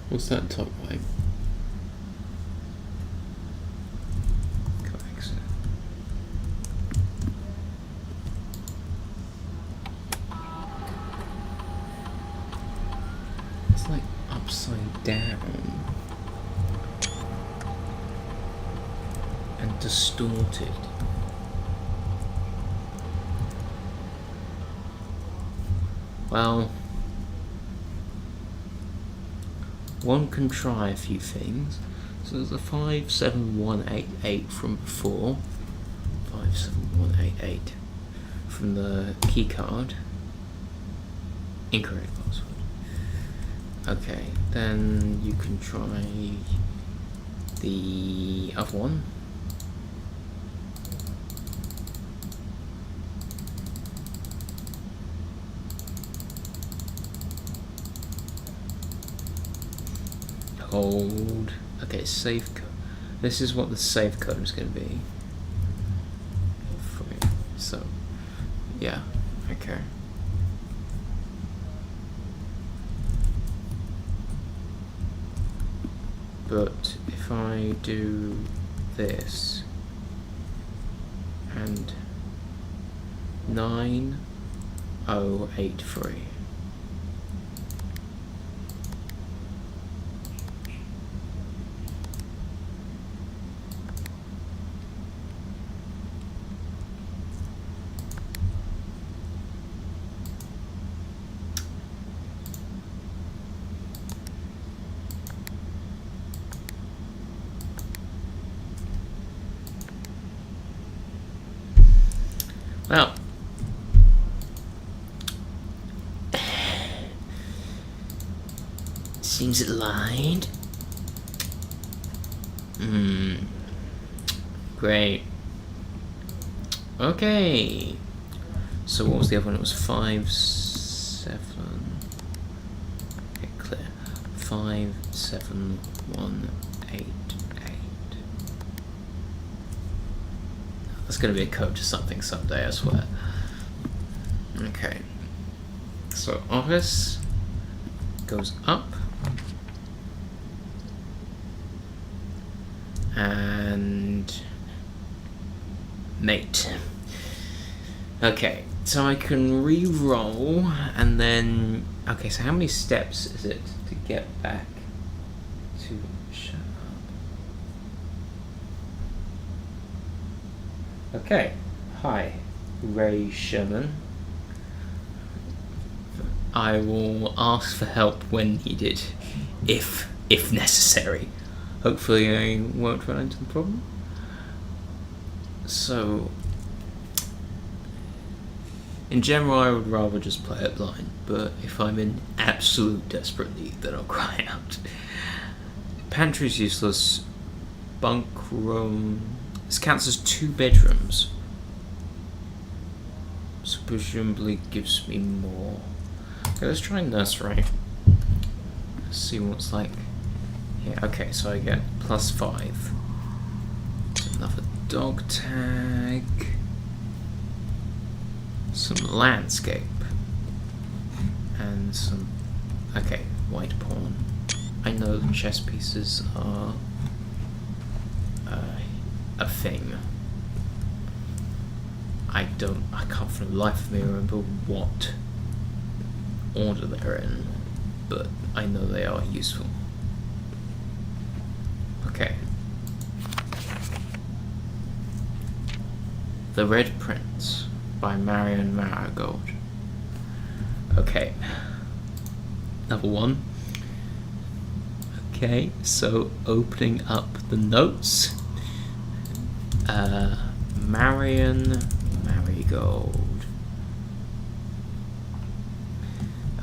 What's that top right? Exit. It's like upside down and distorted. Well, one can try a few things. So there's a 57188 from before. 57188 from the key card. Incorrect password. Okay, then you can try the other one. Hold. Okay, safe code. This is what the safe code is going to be. So, yeah, okay. But if I do this and 9083. Well, seems it lied. Great. Okay. So what was the other one? It was 5, 7. Okay, clear. 5, 7, 1, 8, 8. That's going to be a code to something someday, I swear. Okay. So office goes up. And mate. Okay, so I can re-roll and then... Okay, so how many steps is it to get back to... Shut up. Okay, hi, Ray Sherman. I will ask for help when needed, if necessary. Hopefully I won't run into the problem. So, in general I would rather just play it blind, but if I'm in absolute desperate need, then I'll cry out. Pantry's useless. Bunk room. This counts as 2 bedrooms. So presumably gives me more. Okay, let's try nursery. Let's see what's like. Yeah, okay, so I get +5. Another dog tag. Some landscape. And some... Okay, white pawn. I know the chess pieces are a thing. I can't for the life of me remember what order they're in, but I know they are useful. Okay. The Red Prince by Marion Marigold. Okay. Number 1. Okay, so opening up the notes. Marion Marigold.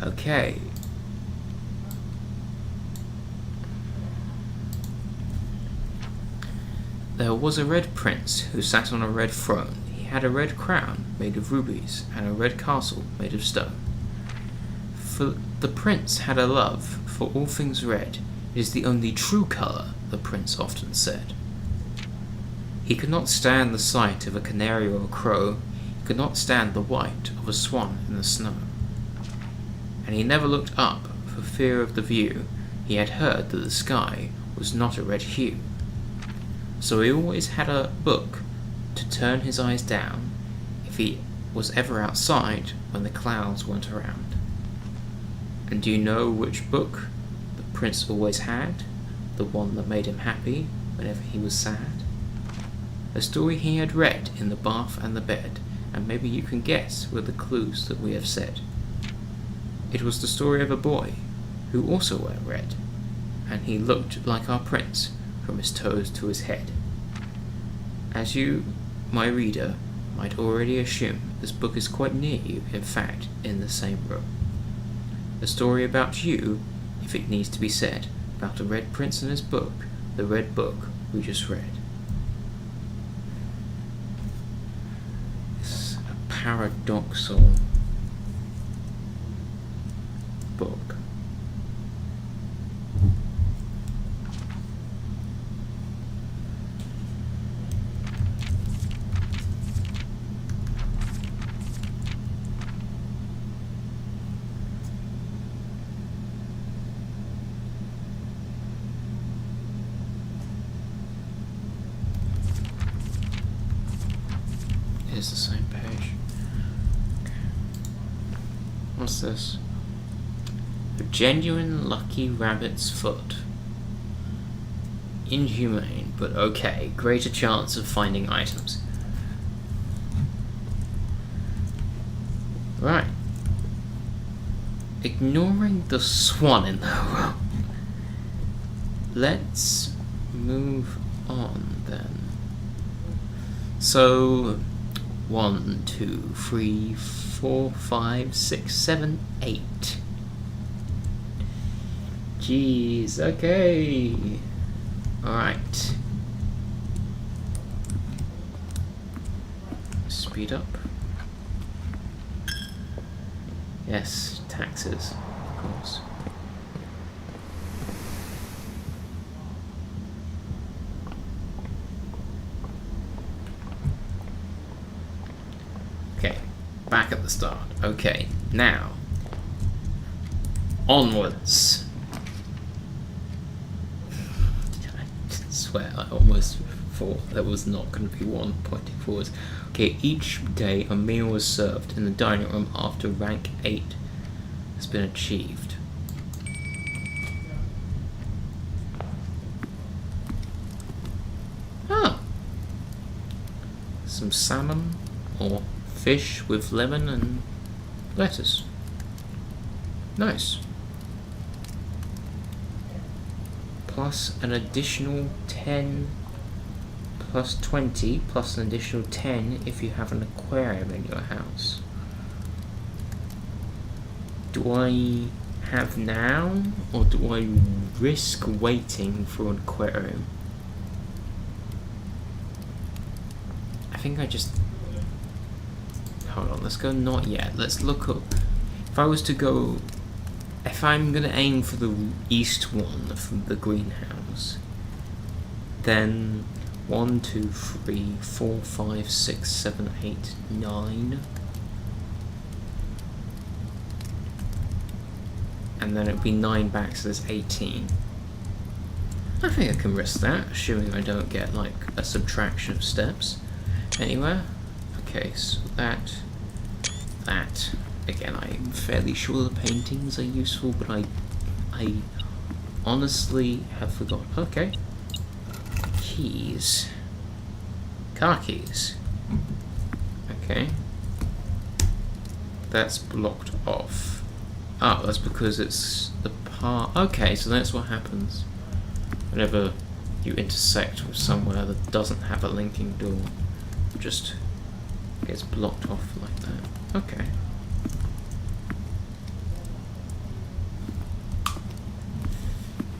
Okay. There was a red prince who sat on a red throne. He had a red crown made of rubies and a red castle made of stone. For the prince had a love for all things red. It is the only true colour, the prince often said. He could not stand the sight of a canary or a crow. He could not stand the white of a swan in the snow. And he never looked up for fear of the view. He had heard that the sky was not a red hue. So he always had a book to turn his eyes down if he was ever outside when the clouds weren't around. And do you know which book the prince always had? The one that made him happy whenever he was sad? A story he had read in the bath and the bed, and maybe you can guess with the clues that we have said. It was the story of a boy who also wore red, and he looked like our prince from his toes to his head. As you, my reader, might already assume, this book is quite near you, in fact, in the same room. A story about you, if it needs to be said, about a red prince and his book, the red book we just read. It's a paradoxal book. It's the same page. Okay. What's this? A genuine lucky rabbit's foot. Inhumane, but okay. Greater chance of finding items. Right. Ignoring the swan in the room. Let's move on then. So 1, 2, 3, 4, 5, 6, 7, 8. Jeez, okay. Alright. speed up. Yes, taxes, of course. Okay, back at the start. Okay, now onwards. I swear, I almost thought there was not going to be one pointing forwards. Okay, each day a meal is served in the dining room after rank 8 has been achieved. Ah! Some salmon or fish with lemon and lettuce. Nice. Plus an additional 10, plus 20, plus an additional 10 if you have an aquarium in your house. Do I have now, or do I risk waiting for an aquarium? I think I just... Hold on, let's go not yet. Let's look up... If I was to go... If I'm going to aim for the east one, for the greenhouse, then 1, 2, 3, 4, 5, 6, 7, 8, 9. And then it'd be 9 back, so there's 18. I think I can risk that, assuming I don't get like a subtraction of steps anywhere. Okay, so that. Again, I'm fairly sure the paintings are useful, but I honestly have forgotten. Okay. Keys. Car keys. Okay. That's blocked off. Oh, that's because it's the part... Okay, so that's what happens whenever you intersect with somewhere that doesn't have a linking door. It just gets blocked off like that. Okay.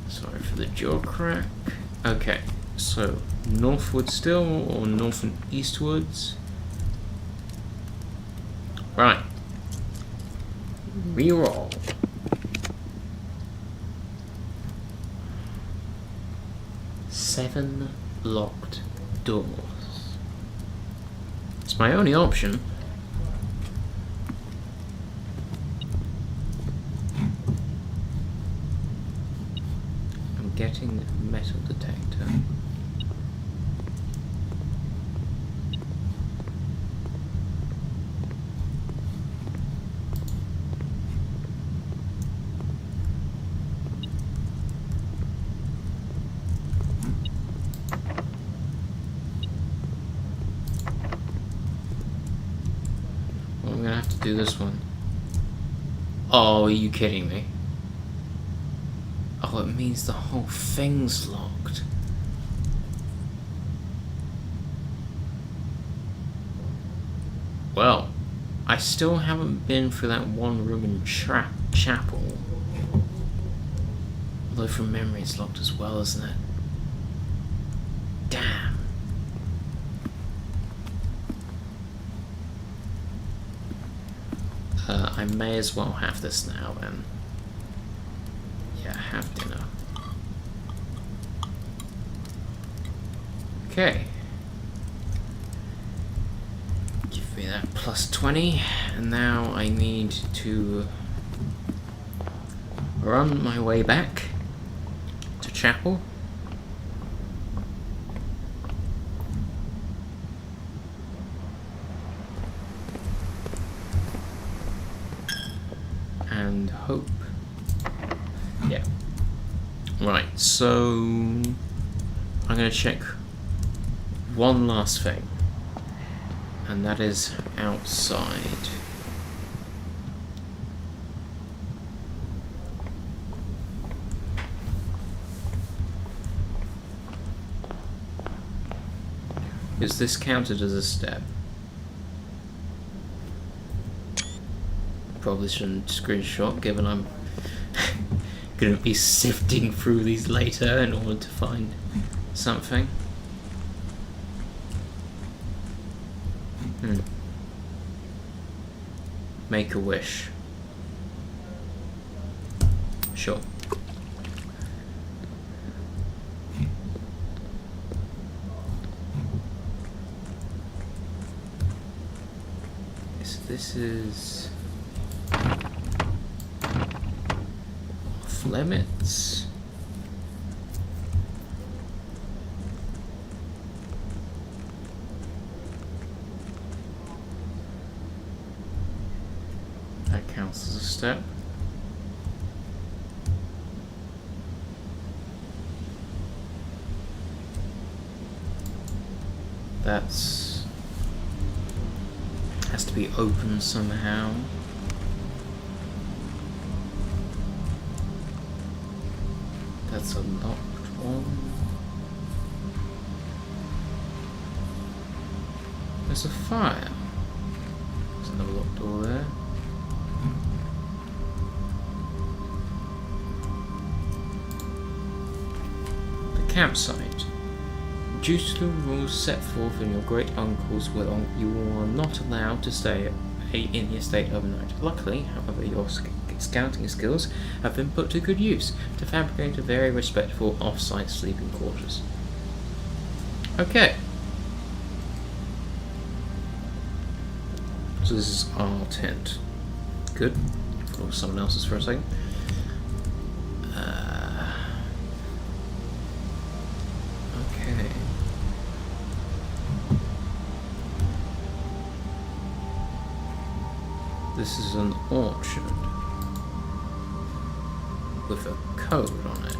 Sorry for the jaw crack. Okay, so northward still, or north and eastwards? Right. Reroll. Seven locked doors. It's my only option. I'm getting a metal detector. I'm gonna have to do this one. Oh, are you kidding me? Oh, it means the whole thing's locked. Well, I still haven't been through that one room in chapel. Although from memory it's locked as well, isn't it? Damn. I may as well have this now then. Yeah, have dinner. Okay. Give me that plus 20, and now I need to run my way back to chapel. And hope. Yeah. Right, so I'm going to check one last thing, and that is outside. Is this counted as a step? Probably shouldn't screenshot, given I'm gonna be sifting through these later in order to find something. make a wish. Sure. So this is off limits. That counts as a step. That's has to be open somehow. That's a locked one. There's a fire. There's another locked door there. The campsite. Due to the rules set forth in your great uncle's will, you are not allowed to stay in the estate overnight. Luckily, however, your scouting skills have been put to good use to fabricate a very respectful off-site sleeping quarters. Okay. So this is our tent. Good. I thought it was someone else's for a second. Okay. This is an orchard with a code on it.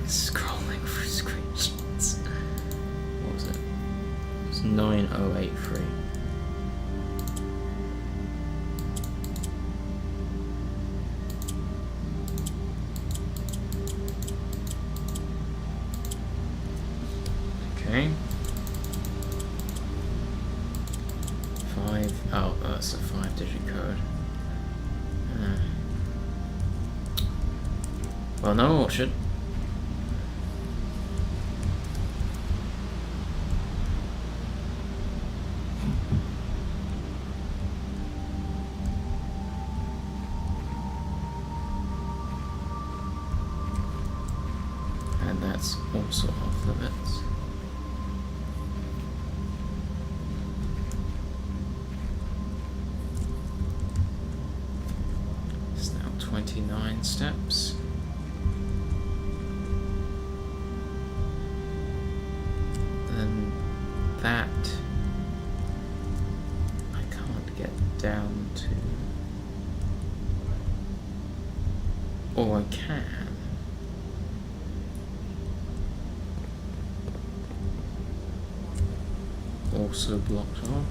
Scrolling through screenshots. What was it? It's 9083. Okay. 5. Oh, that's a 5-digit code. Well, no orchard. And that's also off limits. It's now 29 steps. And that I can't get down to. Or I can. Also blocked off.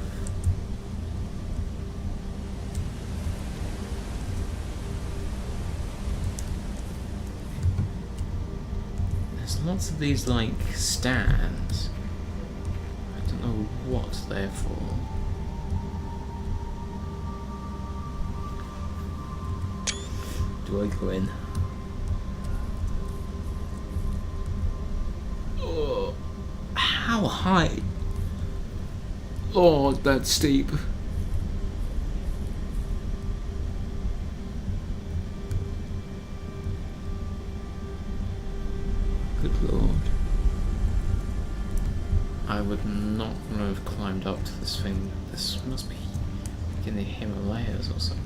There's lots of these like stands. I don't know what they're for. Do I go in? Oh, how high? Oh, that's steep. Good lord. I would not want to have climbed up to this thing. This must be in the Himalayas or something.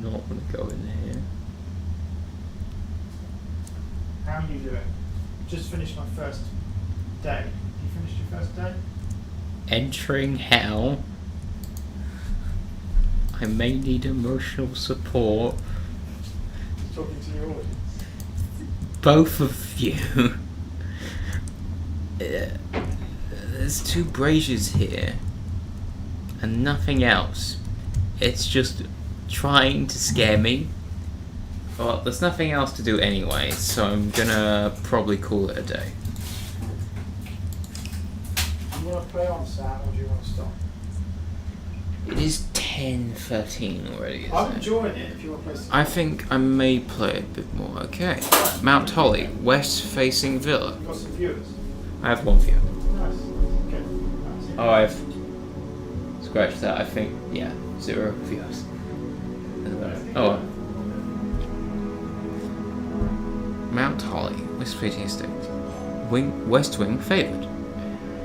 Not want to go in here. How are you doing? Just finished my first day. You finished your first day? Entering hell. I may need emotional support. Talking to your audience. Both of you. There's 2 braziers here. And nothing else. It's just trying to scare me Well, there's nothing else to do anyway, so I'm gonna probably call it a day. Do you want to play on, Sam, or do you want to stop? It is 10:13 already, I isn't can it? join it if you want to play. I think I may play a bit more. Okay. Mount Holly, west-facing villa. You've got some viewers. I have one view. Nice. Okay. Nice. Oh, I've scratched that. I think, yeah, 0 viewers. Oh. Mount Holly, west-facing estate. West wing favoured.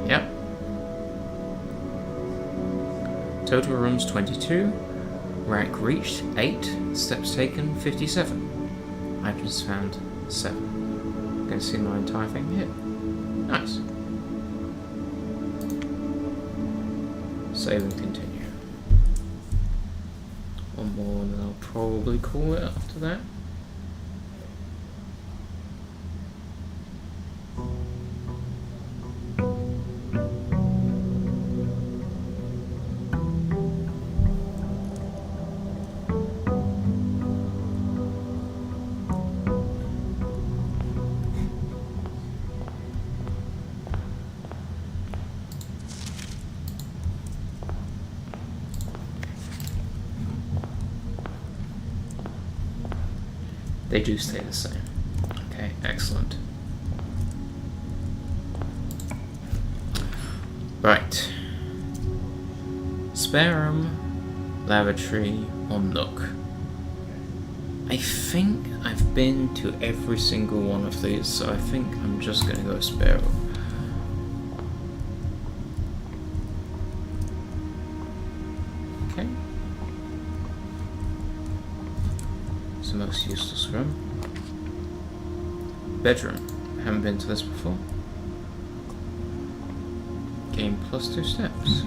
Yep. Total rooms 22. Rank reached 8. Steps taken 57. Items found 7. You can see my entire thing here. Nice. Save and continue. One more and then I'll probably call it after that. They do stay the same. Okay, excellent. Right. Spare room, lavatory, or nook. I think I've been to every single one of these, so I think I'm just gonna go spare room. Okay. It's the most useless room. Bedroom. Haven't been to this before. Game plus 2 steps.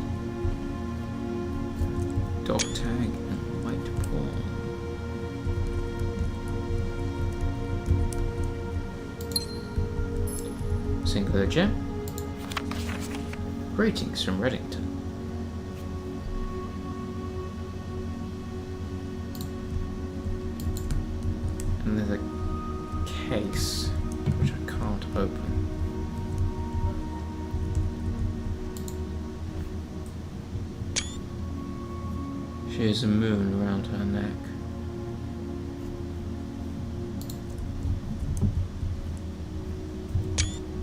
Dog tag and white pawn. Singular gem. Greetings from Reddington. And there's a case which I can't open. She has a moon around her neck.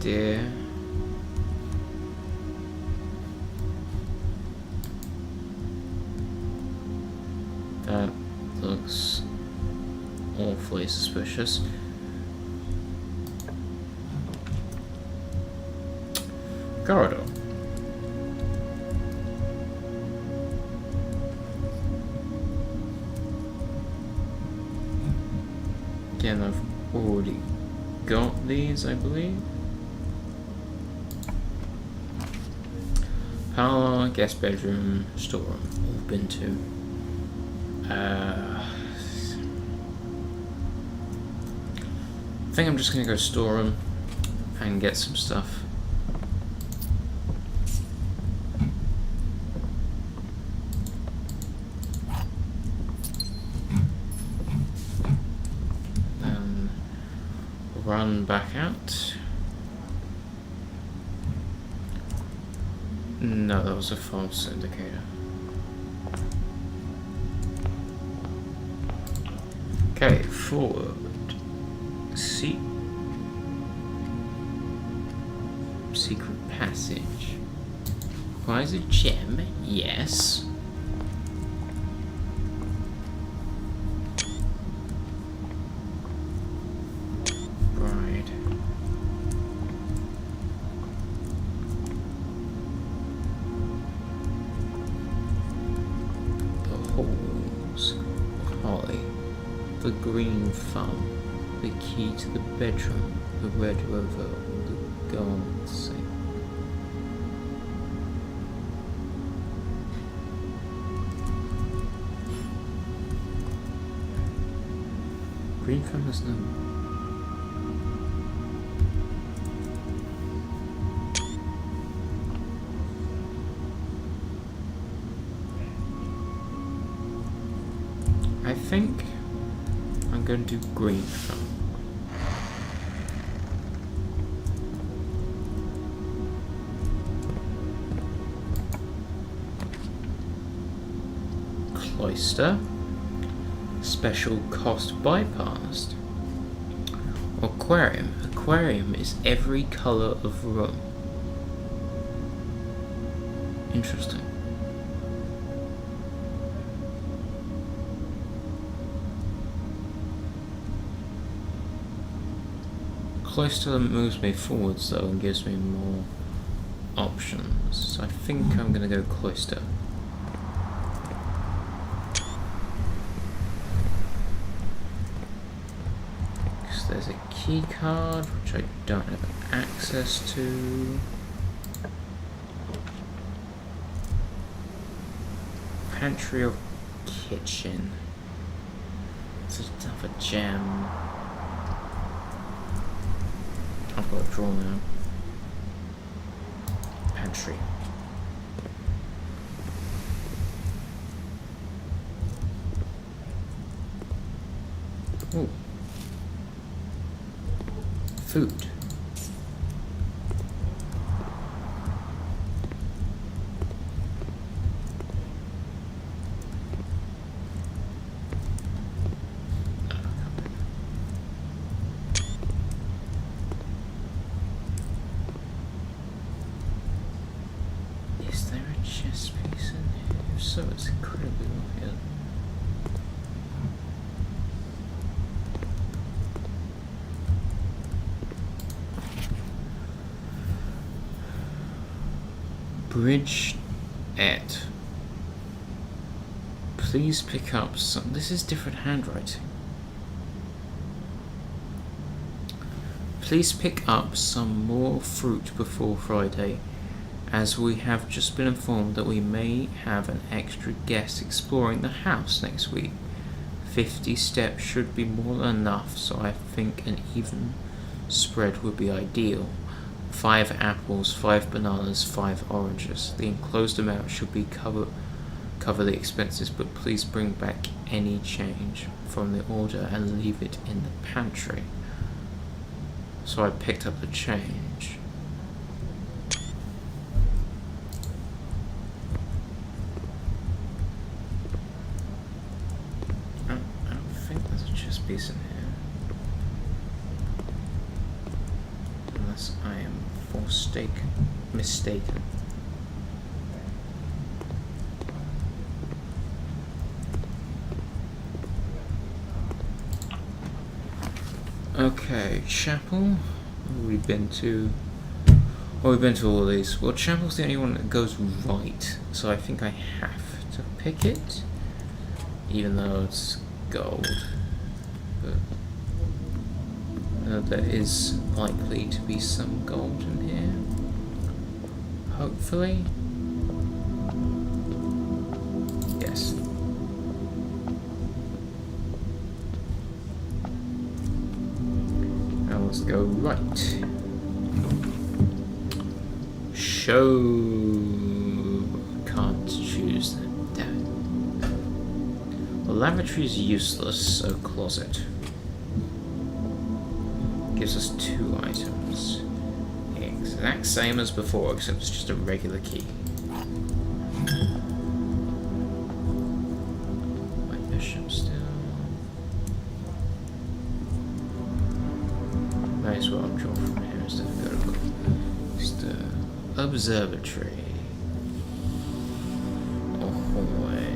Dear. That looks awfully suspicious. Corridor. Again, I've already got these, I believe. Parlor, guest bedroom, storeroom. All been to. I think I'm just gonna go storeroom and get some stuff. Then run back out. No, that was a false indicator. Okay, forward. Secret passage. Requires a gem, yes. Bride. The halls of Holly. The green thumb. The key to the bedroom, the red rover, the garment sink. Green thumb is no. I think I'm going going to do green. Cloister. Special cost bypassed. Aquarium. Aquarium is every colour of room. Interesting. Cloister moves me forwards though and gives me more options. So I think I'm gonna go Cloister. Because there's a key card which I don't have access to. Pantry or kitchen. It's another gem. I've got a draw now. Pantry. Ooh. Food. Is there a chess piece in here? If so, it's incredibly well hidden. Bridge at. Please pick up some. This is different handwriting. Please pick up some more fruit before Friday, as we have just been informed that we may have an extra guest exploring the house next week. 50 steps should be more than enough, so I think an even spread would be ideal. 5 apples, 5 bananas, 5 oranges. The enclosed amount should be cover the expenses, but please bring back any change from the order and leave it in the pantry. So I picked up the change. I don't think there's a chess piece in here. Unless I am mistaken. Okay, chapel. We've been to all of these. Well, chapel's the only one that goes right, so I think I have to pick it, even though it's gold. But there is likely to be some gold in here. Hopefully. Yes. Now let's go right. Show. Can't choose them. Damn it. Well, lavatory is useless, so closet. Gives us 2 items. The exact same as before, except it's just a regular key. My bishop still. Might as well draw from here instead of go to just the observatory. Or hallway.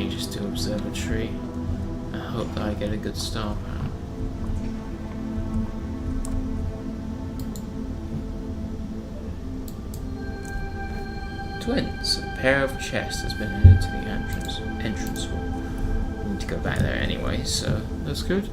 Just do observatory. I hope that I get a good star power. Twins. A pair of chests has been added to the entrance hall. We need to go back there anyway, so that's good.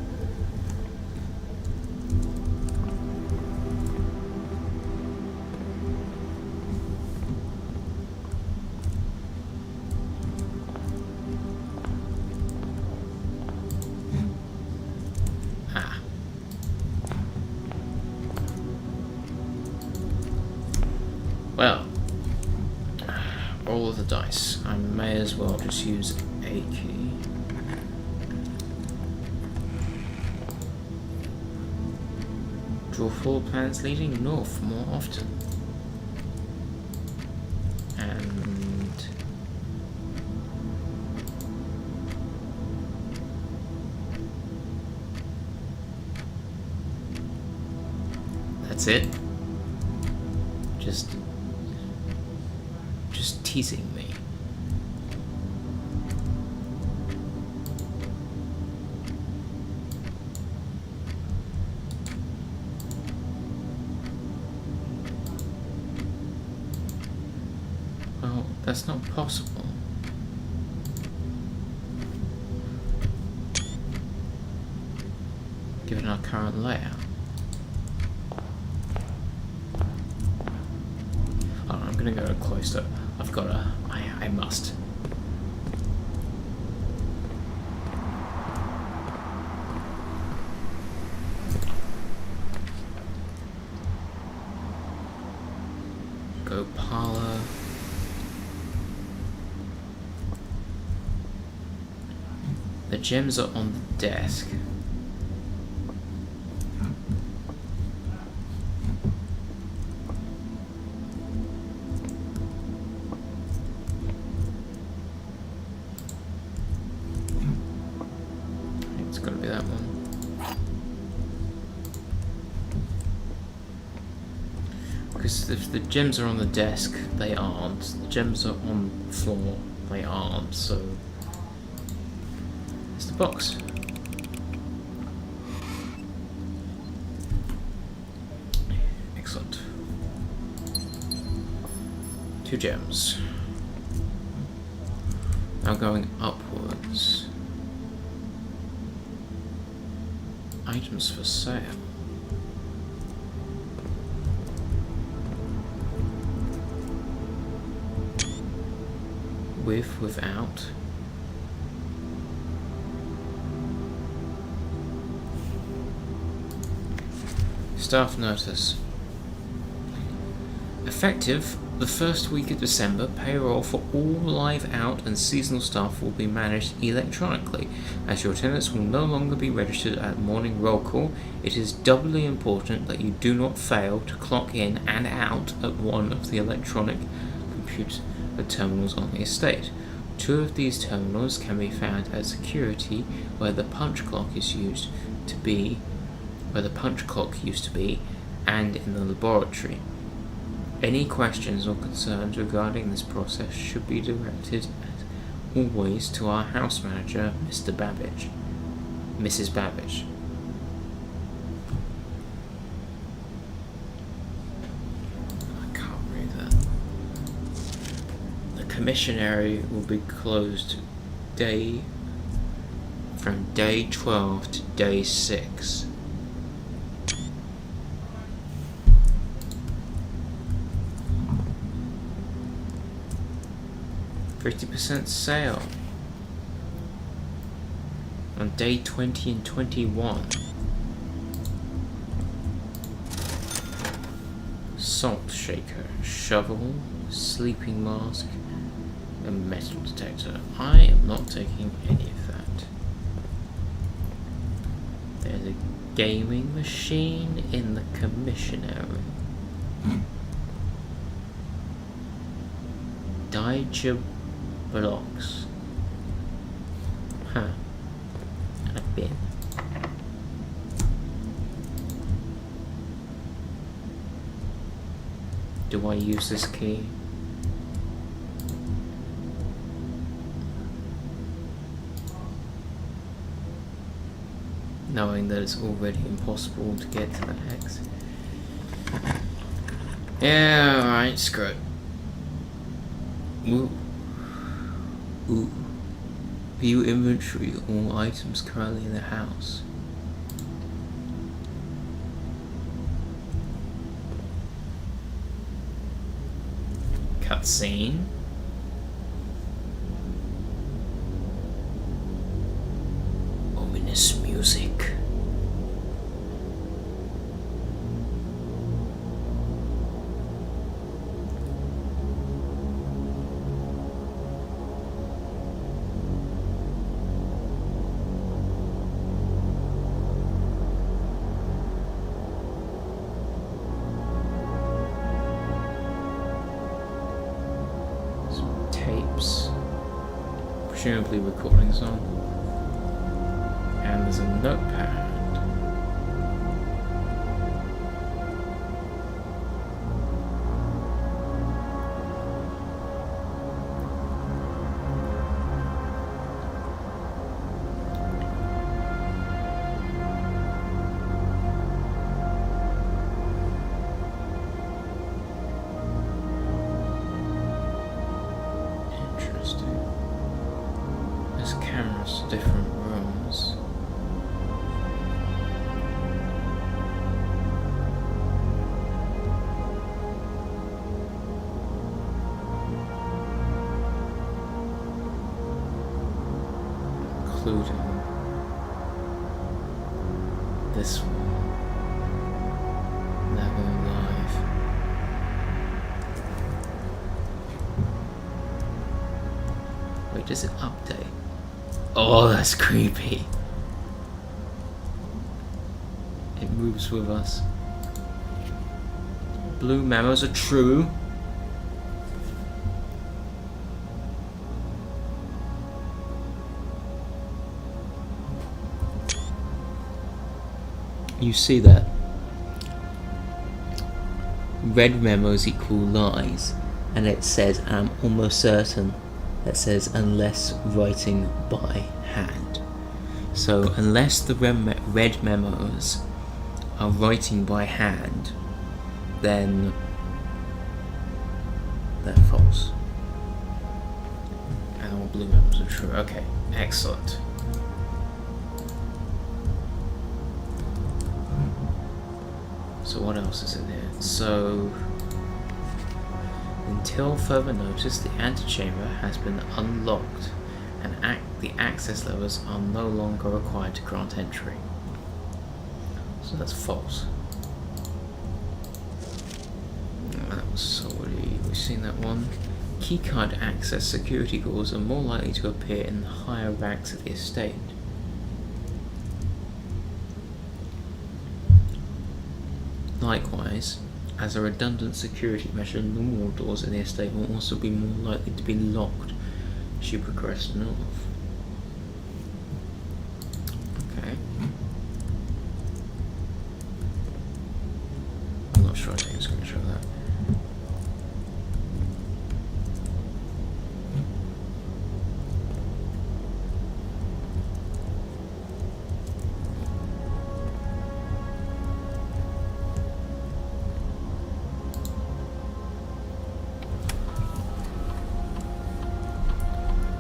dice. I may as well just use a key. Draw floor plans leading north more often. And that's it. Just teasing me. Well, that's not possible. Given our current layout. Oh, I'm gonna go closer. I've got to. I must. Go parlor. The gems are on the desk. It's gotta be that one. Because if the gems are on the desk, they aren't. The gems are on the floor, they aren't, so it's the box. Excellent. 2 gems. Now going upwards. Items for sale. With, without. Staff notice. Effective the first week of December, payroll for all live out and seasonal staff will be managed electronically. As your attendants will no longer be registered at morning roll call, it is doubly important that you do not fail to clock in and out at one of the electronic computer terminals on the estate. 2 of these terminals can be found at security where the punch clock used to be, and in the laboratory. Any questions or concerns regarding this process should be directed as always to our house manager, Mrs. Babbage. I can't read that. The commissionary will be closed from day 12 to day 6. %50 sale on day 20 and 21. Salt shaker, shovel, sleeping mask, and metal detector. I am not taking any of that. There's a gaming machine in the commissionary. Dija blocks. Huh. A bin. Do I use this key? Knowing that it's already impossible to get to the hex. Yeah, alright, screw it. Ooh. View inventory all items currently in the house. Cutscene. Ominous music. presumably recordings on. And there's a notepad. There's cameras to different rooms. Including this one. That one live. Wait, does it update? Oh, that's creepy. It moves with us. Blue memos are true. You see that? Red memos equal lies, and it says, I'm almost certain, that says unless writing by hand. So unless the red memos are writing by hand, then they're false. And all blue memos are true. Okay, excellent. So what else is in here? So until further notice, the antechamber has been unlocked and the access levers are no longer required to grant entry. So that's false. That was already, we've seen that one. Keycard access security doors are more likely to appear in the higher ranks of the estate. Likewise, as a redundant security measure, normal doors in the estate will also be more likely to be locked as you progress north. Okay. I'm not sure I think it's going to show that.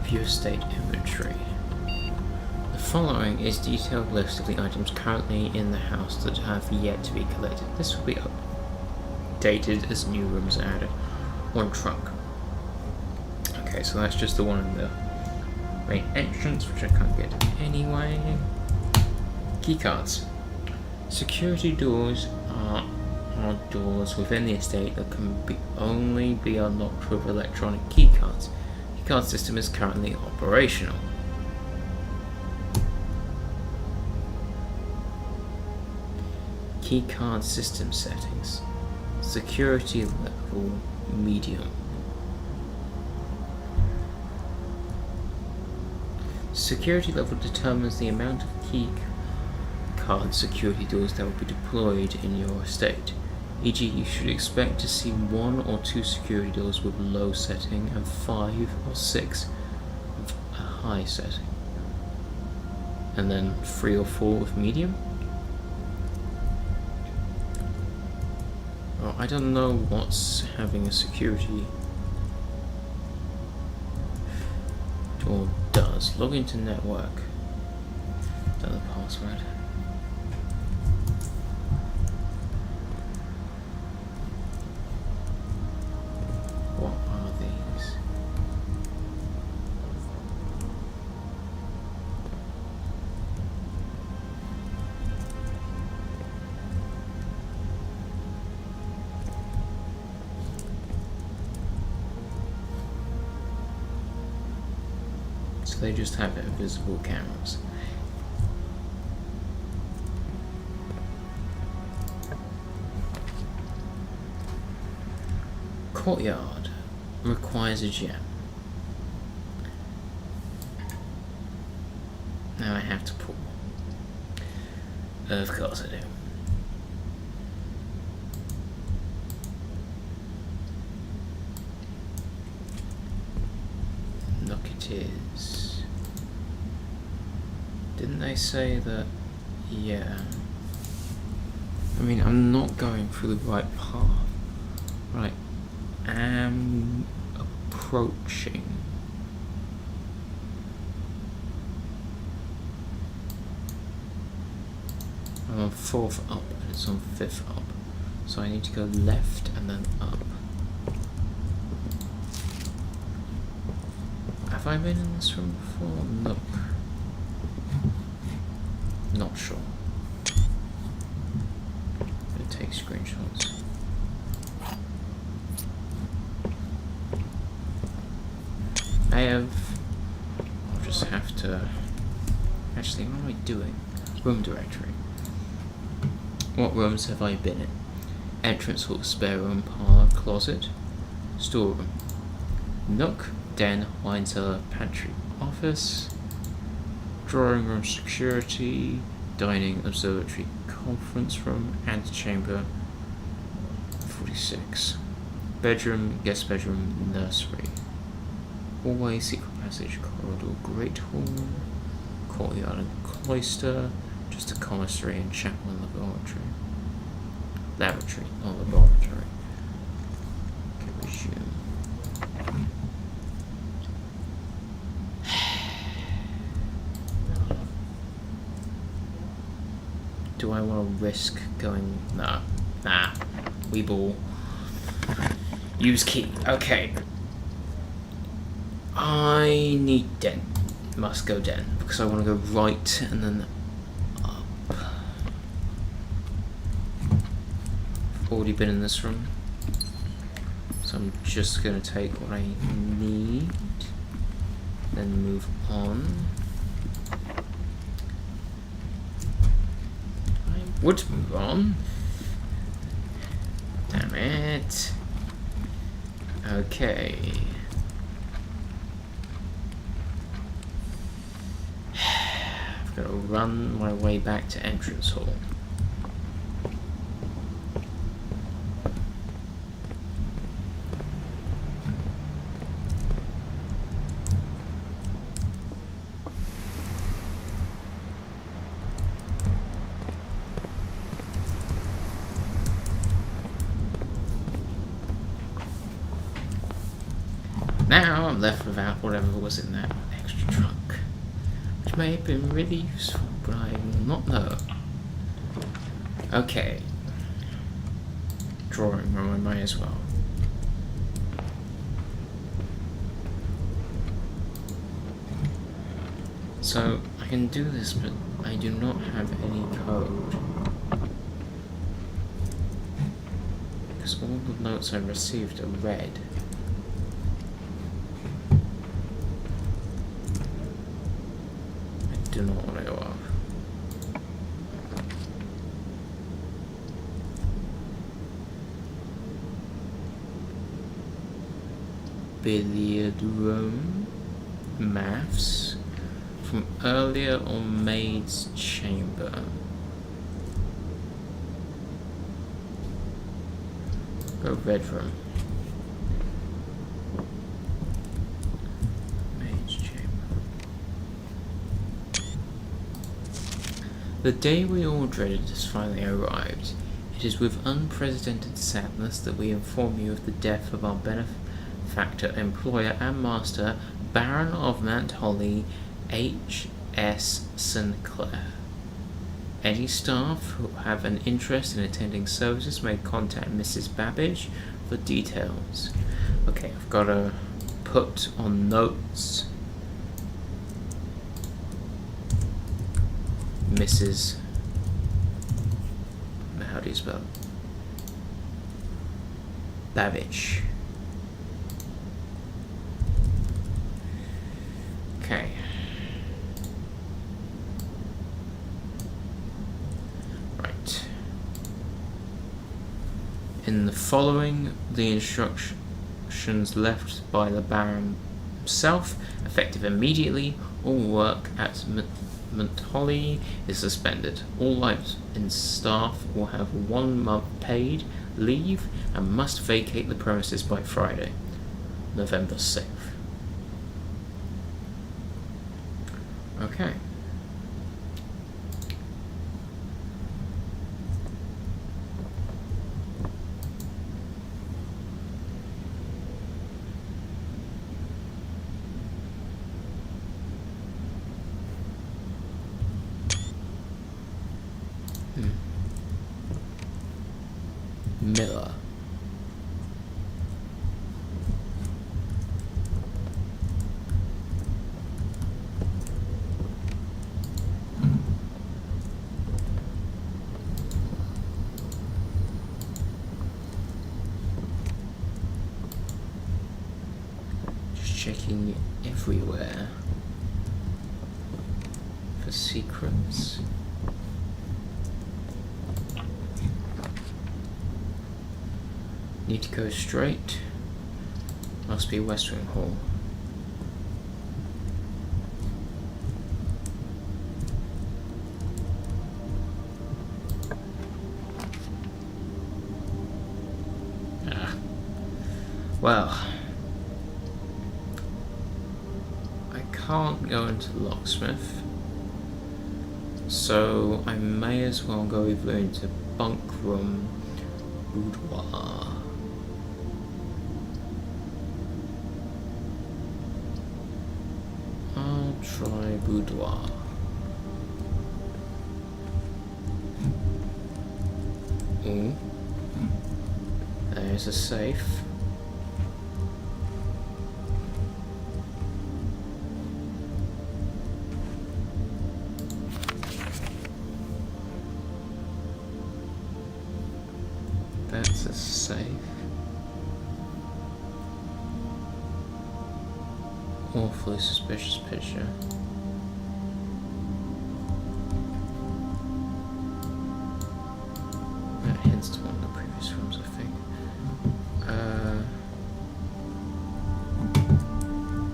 View estate inventory. The following is a detailed list of the items currently in the house that have yet to be collected. This will be updated as new rooms are added. One trunk. Okay, so that's just the one in the main entrance, which I can't get anyway. Keycards. Security doors are doors within the estate that can only be unlocked with electronic keycards. Card system is currently operational. Keycard system settings. Security level medium. Security level determines the amount of key card security doors that will be deployed in your estate. E.g., you should expect to see 1 or 2 security doors with low setting and 5 or 6 with a high setting. And then 3 or 4 with medium? Well, I don't know what's having a security door does. Log into network. Is that the password? What are these? So they just have invisible cameras. Courtyard requires a gem. have to pull. Of course I do. Look, it is. Didn't they say that? Yeah. I mean, I'm not going through the right path. Right. Am approaching. I'm on 4th up and it's on 5th up. So I need to go left and then up. Have I been in this room before? Nope. Not sure. Gonna take screenshots. I'll just have to... Actually, what am I doing? Room directory. What rooms have I been in? Entrance hall, spare room, parlour, closet, storeroom, nook, den, wine cellar, pantry, office, drawing room, security, dining, observatory, conference room, antechamber, 46. Bedroom, guest bedroom, nursery. Hallway, secret passage, corridor, great hall, courtyard and cloister, just a commissary and chapel and laboratory. Laboratory, not laboratory. Okay, resume. Do I want to risk going? Nah. Weeble. Use key. Okay. I need den. Must go den because I want to go right and then up. I've already been in this room, so I'm just going to take what I need, then move on. I would move on. Damn it. Okay. I've got to run my way back to entrance hall. Now I'm left without whatever was in that extra trunk, which may have been really useful, but I will not know. Okay. Drawing room, I might as well. So, I can do this, but I do not have any code. Because all the notes I received are red. Do not want to go up. Billiard room, maths, from earlier on maid's chamber. Go bedroom. The day we all dreaded has finally arrived. It is with unprecedented sadness that we inform you of the death of our benefactor, employer, and master, Baron of Mount Holly, H.S. Sinclair. Any staff who have an interest in attending services may contact Mrs. Babbage for details. Okay, I've got to put on notes. Mrs. How do you spell it? Babbage. Okay. Right. In the following, the instructions left by the Baron himself, effective immediately, all work at Mount Holly is suspended. All lights and staff will have 1 month paid leave and must vacate the premises by Friday, November 6th. Okay. Miller. Just checking everywhere for secrets. Need to go straight. Must be West Wing Hall. Well, I can't go into the locksmith, so I may as well go over into bunk room boudoir. I'll try boudoir. Ooh. There's a safe. That's a safe. Awfully suspicious picture. That hints to one of the previous rooms, I think.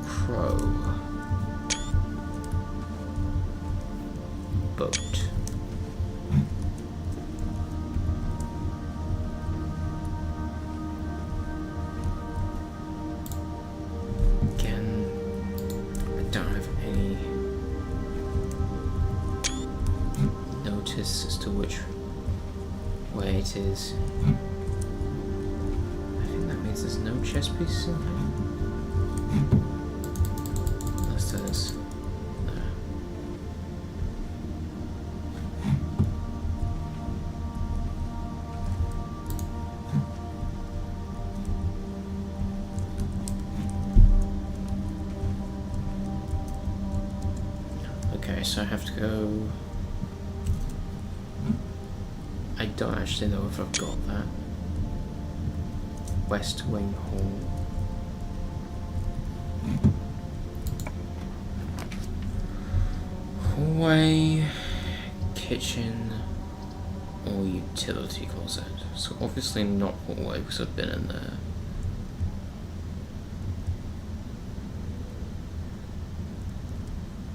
Crow. Boat. As to which way it is. I think that means there's no chess pieces in here. Unless there's... no. Okay, so I have to go... I don't actually know if I've got that. West Wing Hall. Hallway, kitchen, or utility closet. So obviously not hallway because I've been in there.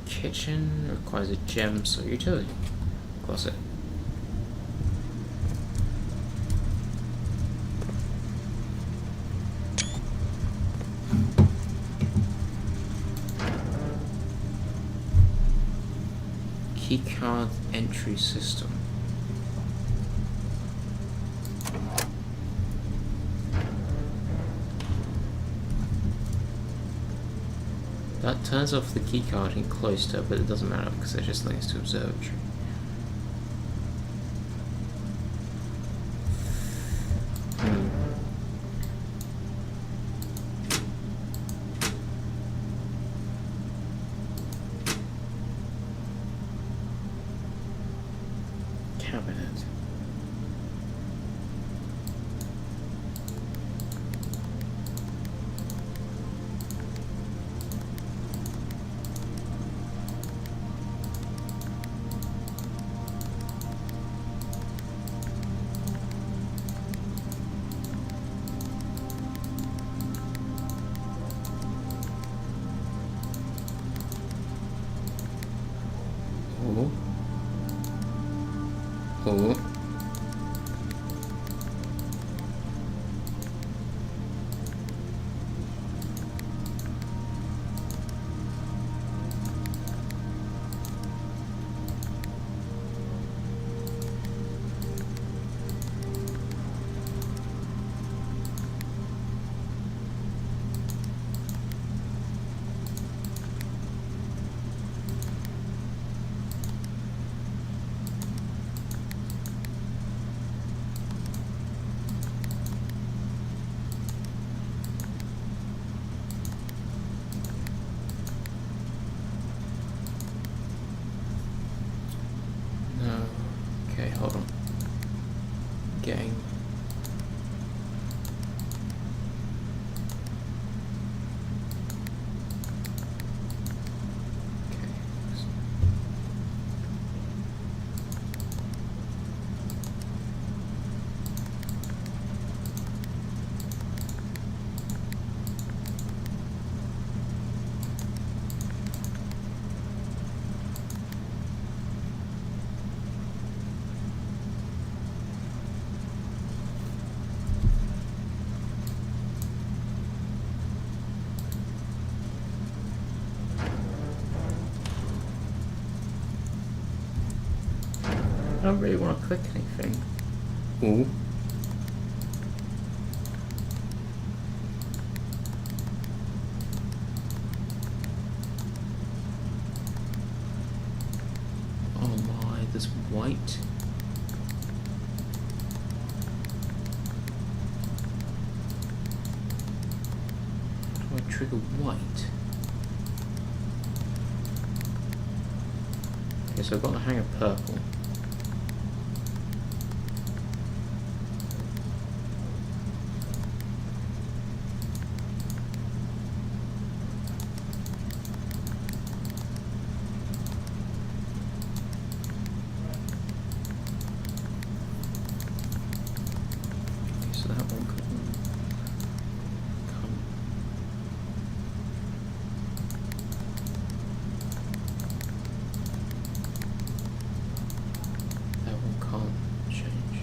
Kitchen requires a gem, so utility closet. Keycard entry system. That turns off the keycard in cloister, but it doesn't matter because it just links to observatory. Cabinet. Oh. No. Okay, hold on. Game. Okay. I don't really want to click anything. Ooh. Oh my, there's white. How do I trigger white? Okay, so I've got the hang of purple. So that one could come. That one can't change.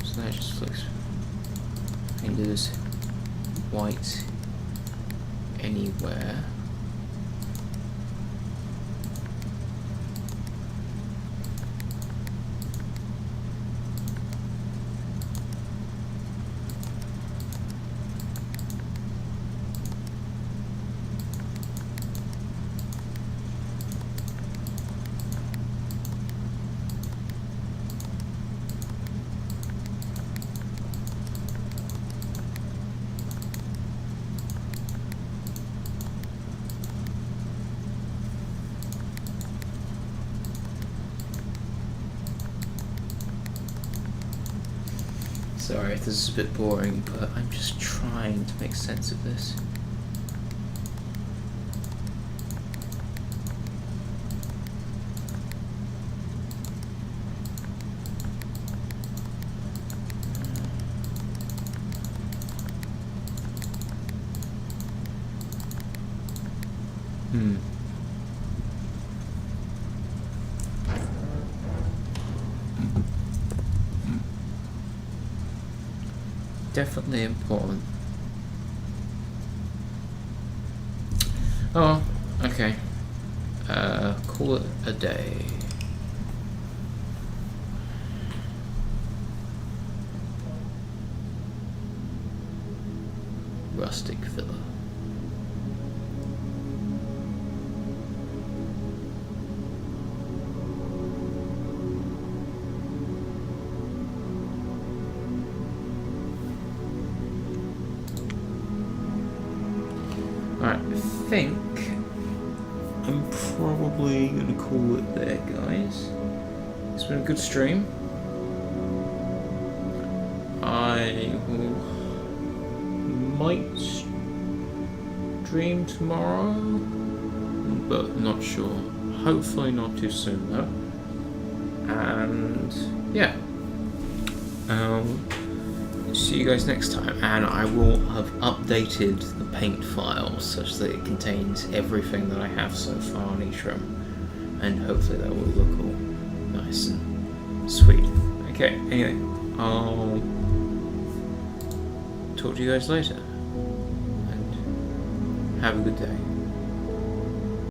So that just flips. I can do this white anywhere. Sorry if this is a bit boring, but I'm just trying to make sense of this. Definitely important. Oh, okay. Call it a day. Rustic villa. Alright, I think I'm probably gonna call it there, guys. It's been a good stream. I might stream tomorrow, but not sure. Hopefully not too soon though. And yeah, see you guys next time, and I will have updated the paint file such that it contains everything that I have so far on each room, and hopefully that will look all nice and sweet. Okay, anyway, I'll talk to you guys later, and have a good day.